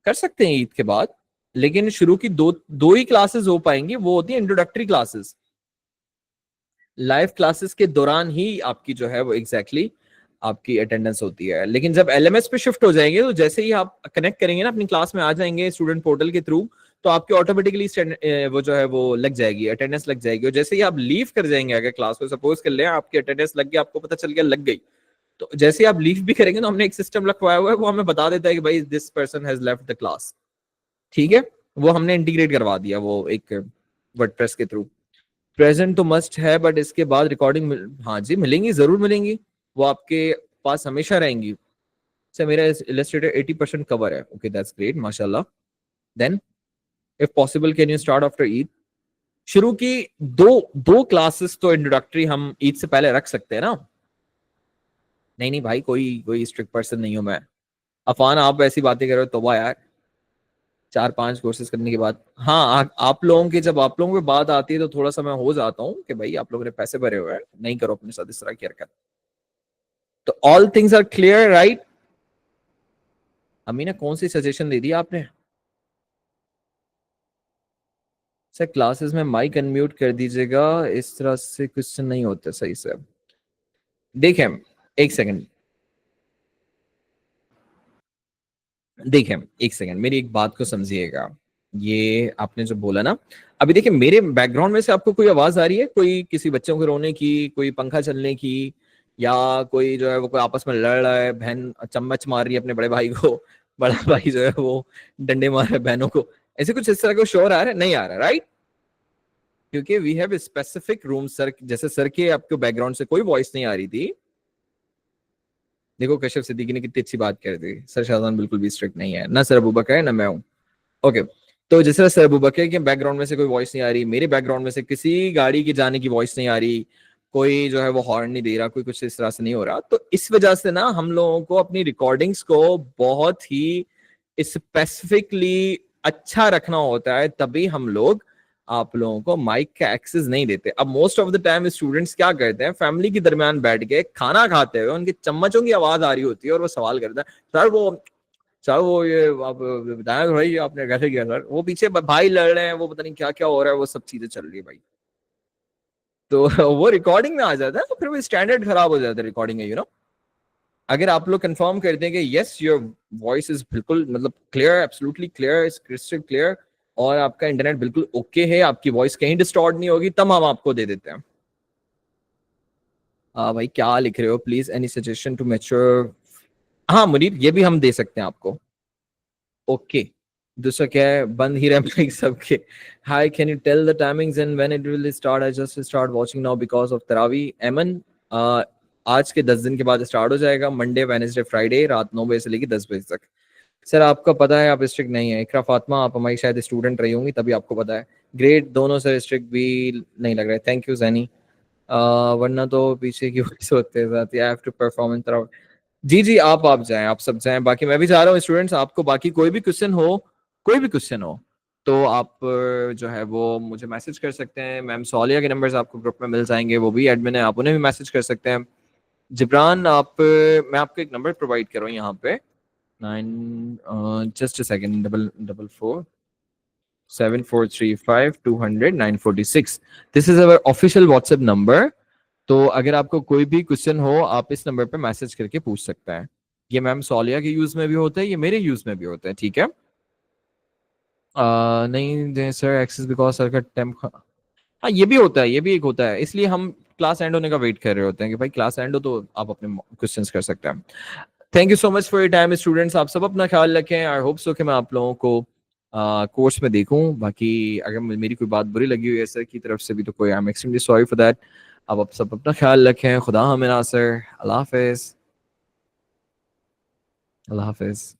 कर सकते हैं ईद के बाद, लेकिन शुरू की दो दो ही क्लासेस हो पाएंगी, वो होती है इंट्रोडक्टरी क्लासेस। लाइव क्लासेस के दौरान ही आपकी जो है वो एग्जैक्टली आपकी अटेंडेंस होती है। लेकिन जब एलएमएस पे शिफ्ट हो जाएंगे, तो जैसे ही आप कनेक्ट करेंगे ना, अपनी क्लास में आ जाएंगे स्टूडेंट पोर्टल के थ्रू, तो आपकी ऑटोमेटिकली वो जो है वो लग जाएगी, अटेंडेंस लग जाएगी। और जैसे ही आप लीव कर जाएंगे अगर क्लास को, सपोज कर ले आपकी अटेंडेंस लग गई, आपको पता चल गया लग गई, तो जैसे ही आप लीव भी करेंगे तो हमने एक सिस्टम रखवाया हुआ है, वो हमें बता देता है कि भाई this person has left the class. ठीक है, वो हमने इंटीग्रेट करवा दिया वो एक वर्डप्रेस के थ्रू। प्रेजेंट तो मस्ट है, बट इसके बाद रिकॉर्डिंग हाँ जी मिलेंगी, जरूर मिलेंगी, वो आपके पास हमेशा रहेंगी। सर मेरा इलस्ट्रेटर 80% कवर है। ओके दैट्स ग्रेट, माशाल्लाह। Then if possible can you start after Eid? शुरू की दो दो क्लासेस तो इंट्रोडक्टरी हम ईद से पहले रख सकते हैं ना। नहीं नहीं भाई, कोई कोई स्ट्रिक्ट पर्सन नहीं हूं मैं। अफान आप ऐसी बातें कर रहे हो, तौबा यार, 4-5 कोर्सेज करने के बाद। हाँ, आप लोगों के जब आप लोगों की बात आती है तो थोड़ा सा मैं हो जाता हूँ कि भाई आप लोगों ने पैसे भरे हुए हैं, नहीं करो अपने साथ इस तरह की हरकत। तो all things are clear right? Amina कौन सी सजेशन दे दी आपने? सर क्लासेस में माइक अनम्यूट कर दीजिएगा, इस तरह से क्वेश्चन नहीं होते सही से। देखें, एक सेकंड, देखें एक सेकंड, मेरी एक बात को समझिएगा। ये आपने जो बोला ना, अभी देखिए मेरे बैकग्राउंड में से आपको कोई आवाज आ रही है, कोई किसी बच्चों के रोने की, कोई पंखा चलने की, या कोई जो है वो कोई आपस में लड़ रहा है, बहन चम्मच मार रही है अपने बड़े भाई को, बड़ा भाई जो है वो डंडे मार रहा है बहनों को, ऐसे कुछ इस तरह का शोर आ रहा है? नहीं आ रहा, राइट? क्योंकि we have specific room. Sir जैसे सर के आपके बैकग्राउंड से कोई वॉइस नहीं आ रही थी। देखो कशिफ सिद्दीकी ने कितनी अच्छी बात कर दी, सर शाहजान बिल्कुल भी स्ट्रिक्ट नहीं है, ना सर अबू बकर है ना मैं हूँ। ओके, तो जिस तरह सर अबू बकर के बैकग्राउंड में से कोई वॉइस नहीं आ रही, मेरे बैकग्राउंड में से किसी गाड़ी की जाने की वॉइस नहीं आ रही, कोई जो है वो हॉर्न नहीं दे रहा, कोई कुछ इस तरह से नहीं हो रहा, तो इस वजह से ना हम लोगों को अपनी रिकॉर्डिंग्स को बहुत ही स्पेसिफिकली अच्छा रखना होता है, तभी हम लोग आप लोगों को माइक का एक्सेस नहीं देते। अब most of the time students क्या करते हैं, फैमिली के दरमियान बैठ के खाना खाते हुए उनके चम्मचों की आवाज आ रही होती है और वो सवाल करते हैं, सर वो सर वो ये आप बताया तो भाई आपने कैसे किया सर, वो पीछे भाई लड़ रहे हैं, वो पता नहीं क्या क्या हो रहा है, वो सब चीजें चल रही है भाई। तो वो रिकॉर्डिंग में आ जाता है, तो फिर वो स्टैंडर्ड खराब हो जाता है रिकॉर्डिंग है, अगर आप लोग कंफर्म करते हैं कि यस योर वॉइस इज बिल्कुल मतलब clear, absolutely clear, is crystal clear, और आपका इंटरनेट बिल्कुल ओके है, आपकी वॉइस कहीं डिस्टॉर्ट नहीं होगी, तब हम आपको दे देते हैं। भाई क्या लिख रहे हो, please any suggestion to mature? हाँ मुनीर, ये भी हम दे सकते हैं आपको। ओके, दूसरा क्या है, बंद ही रहे सबके। Hi can you tell the timings and when it will start? I just start watching now because of तरावी। एमन, आज के 10 दिन के बाद स्टार्ट हो जाएगा, मंडे वेडनेसडे फ्राइडे रात 9 बजे से लेकर 10 बजे तक। सर आपका पता है आप स्ट्रिक्ट नहीं है। इकरा फातिमा, आप हमारी शायद स्टूडेंट रही होंगी तभी आपको पता है। ग्रेट, दोनों सर स्ट्रिक्ट भी नहीं लग रहा है, थैंक यू जैनी। वरना तो पीछे की वजह से होते हैं साथ, I have to perform in तरह। जी जी, आप जाएं, आप सब जाएं, बाकी मैं भी जा रहा हूँ स्टूडेंट्स, आपको बाकी कोई भी क्वेश्चन हो, कोई भी क्वेश्चन हो, तो आप जो है वो मुझे मैसेज कर सकते हैं। मैम सोलिया के नंबर्स आपको ग्रुप में मिल जाएंगे, वो भी एडमिन है, आप उन्हें भी मैसेज कर सकते हैं। जिब्रान आप, मैं आपको एक नंबर प्रोवाइड कर रहा हूँ यहाँ पे, 9 just a second, 7435200 946। This is our official WhatsApp number. तो अगर आपको कोई भी क्वेश्चन हो, आप इस नंबर पे मैसेज करके पूछ सकते हैं। ये मैम सोलिया के यूज में भी होता है, ये मेरे यूज में भी होता है, ठीक है? नहीं दे सर एक्सेस बिकॉज सर का टेम, हाँ ये भी होता है, ये भी एक होता है, इसलिए हम क्लास एंड होने का वेट कर रहे होते हैं कि भाई क्लास एंड हो तो आप अपने क्वेश्चंस कर सकते हैं। Thank you so much for your time students, आप सब अपना ख्याल रखें। आई होप सो कि मैं आप लोगों को कोर्स में देखूं। बाकी अगर मेरी कोई बात बुरी लगी हुई है सर की तरफ से भी तो कोई, I am extremely sorry for that. अब आप सब अपना ख्याल रखें। खुदा हमें नासर। अल्लाह हाफिज। अल्लाह हाफिज।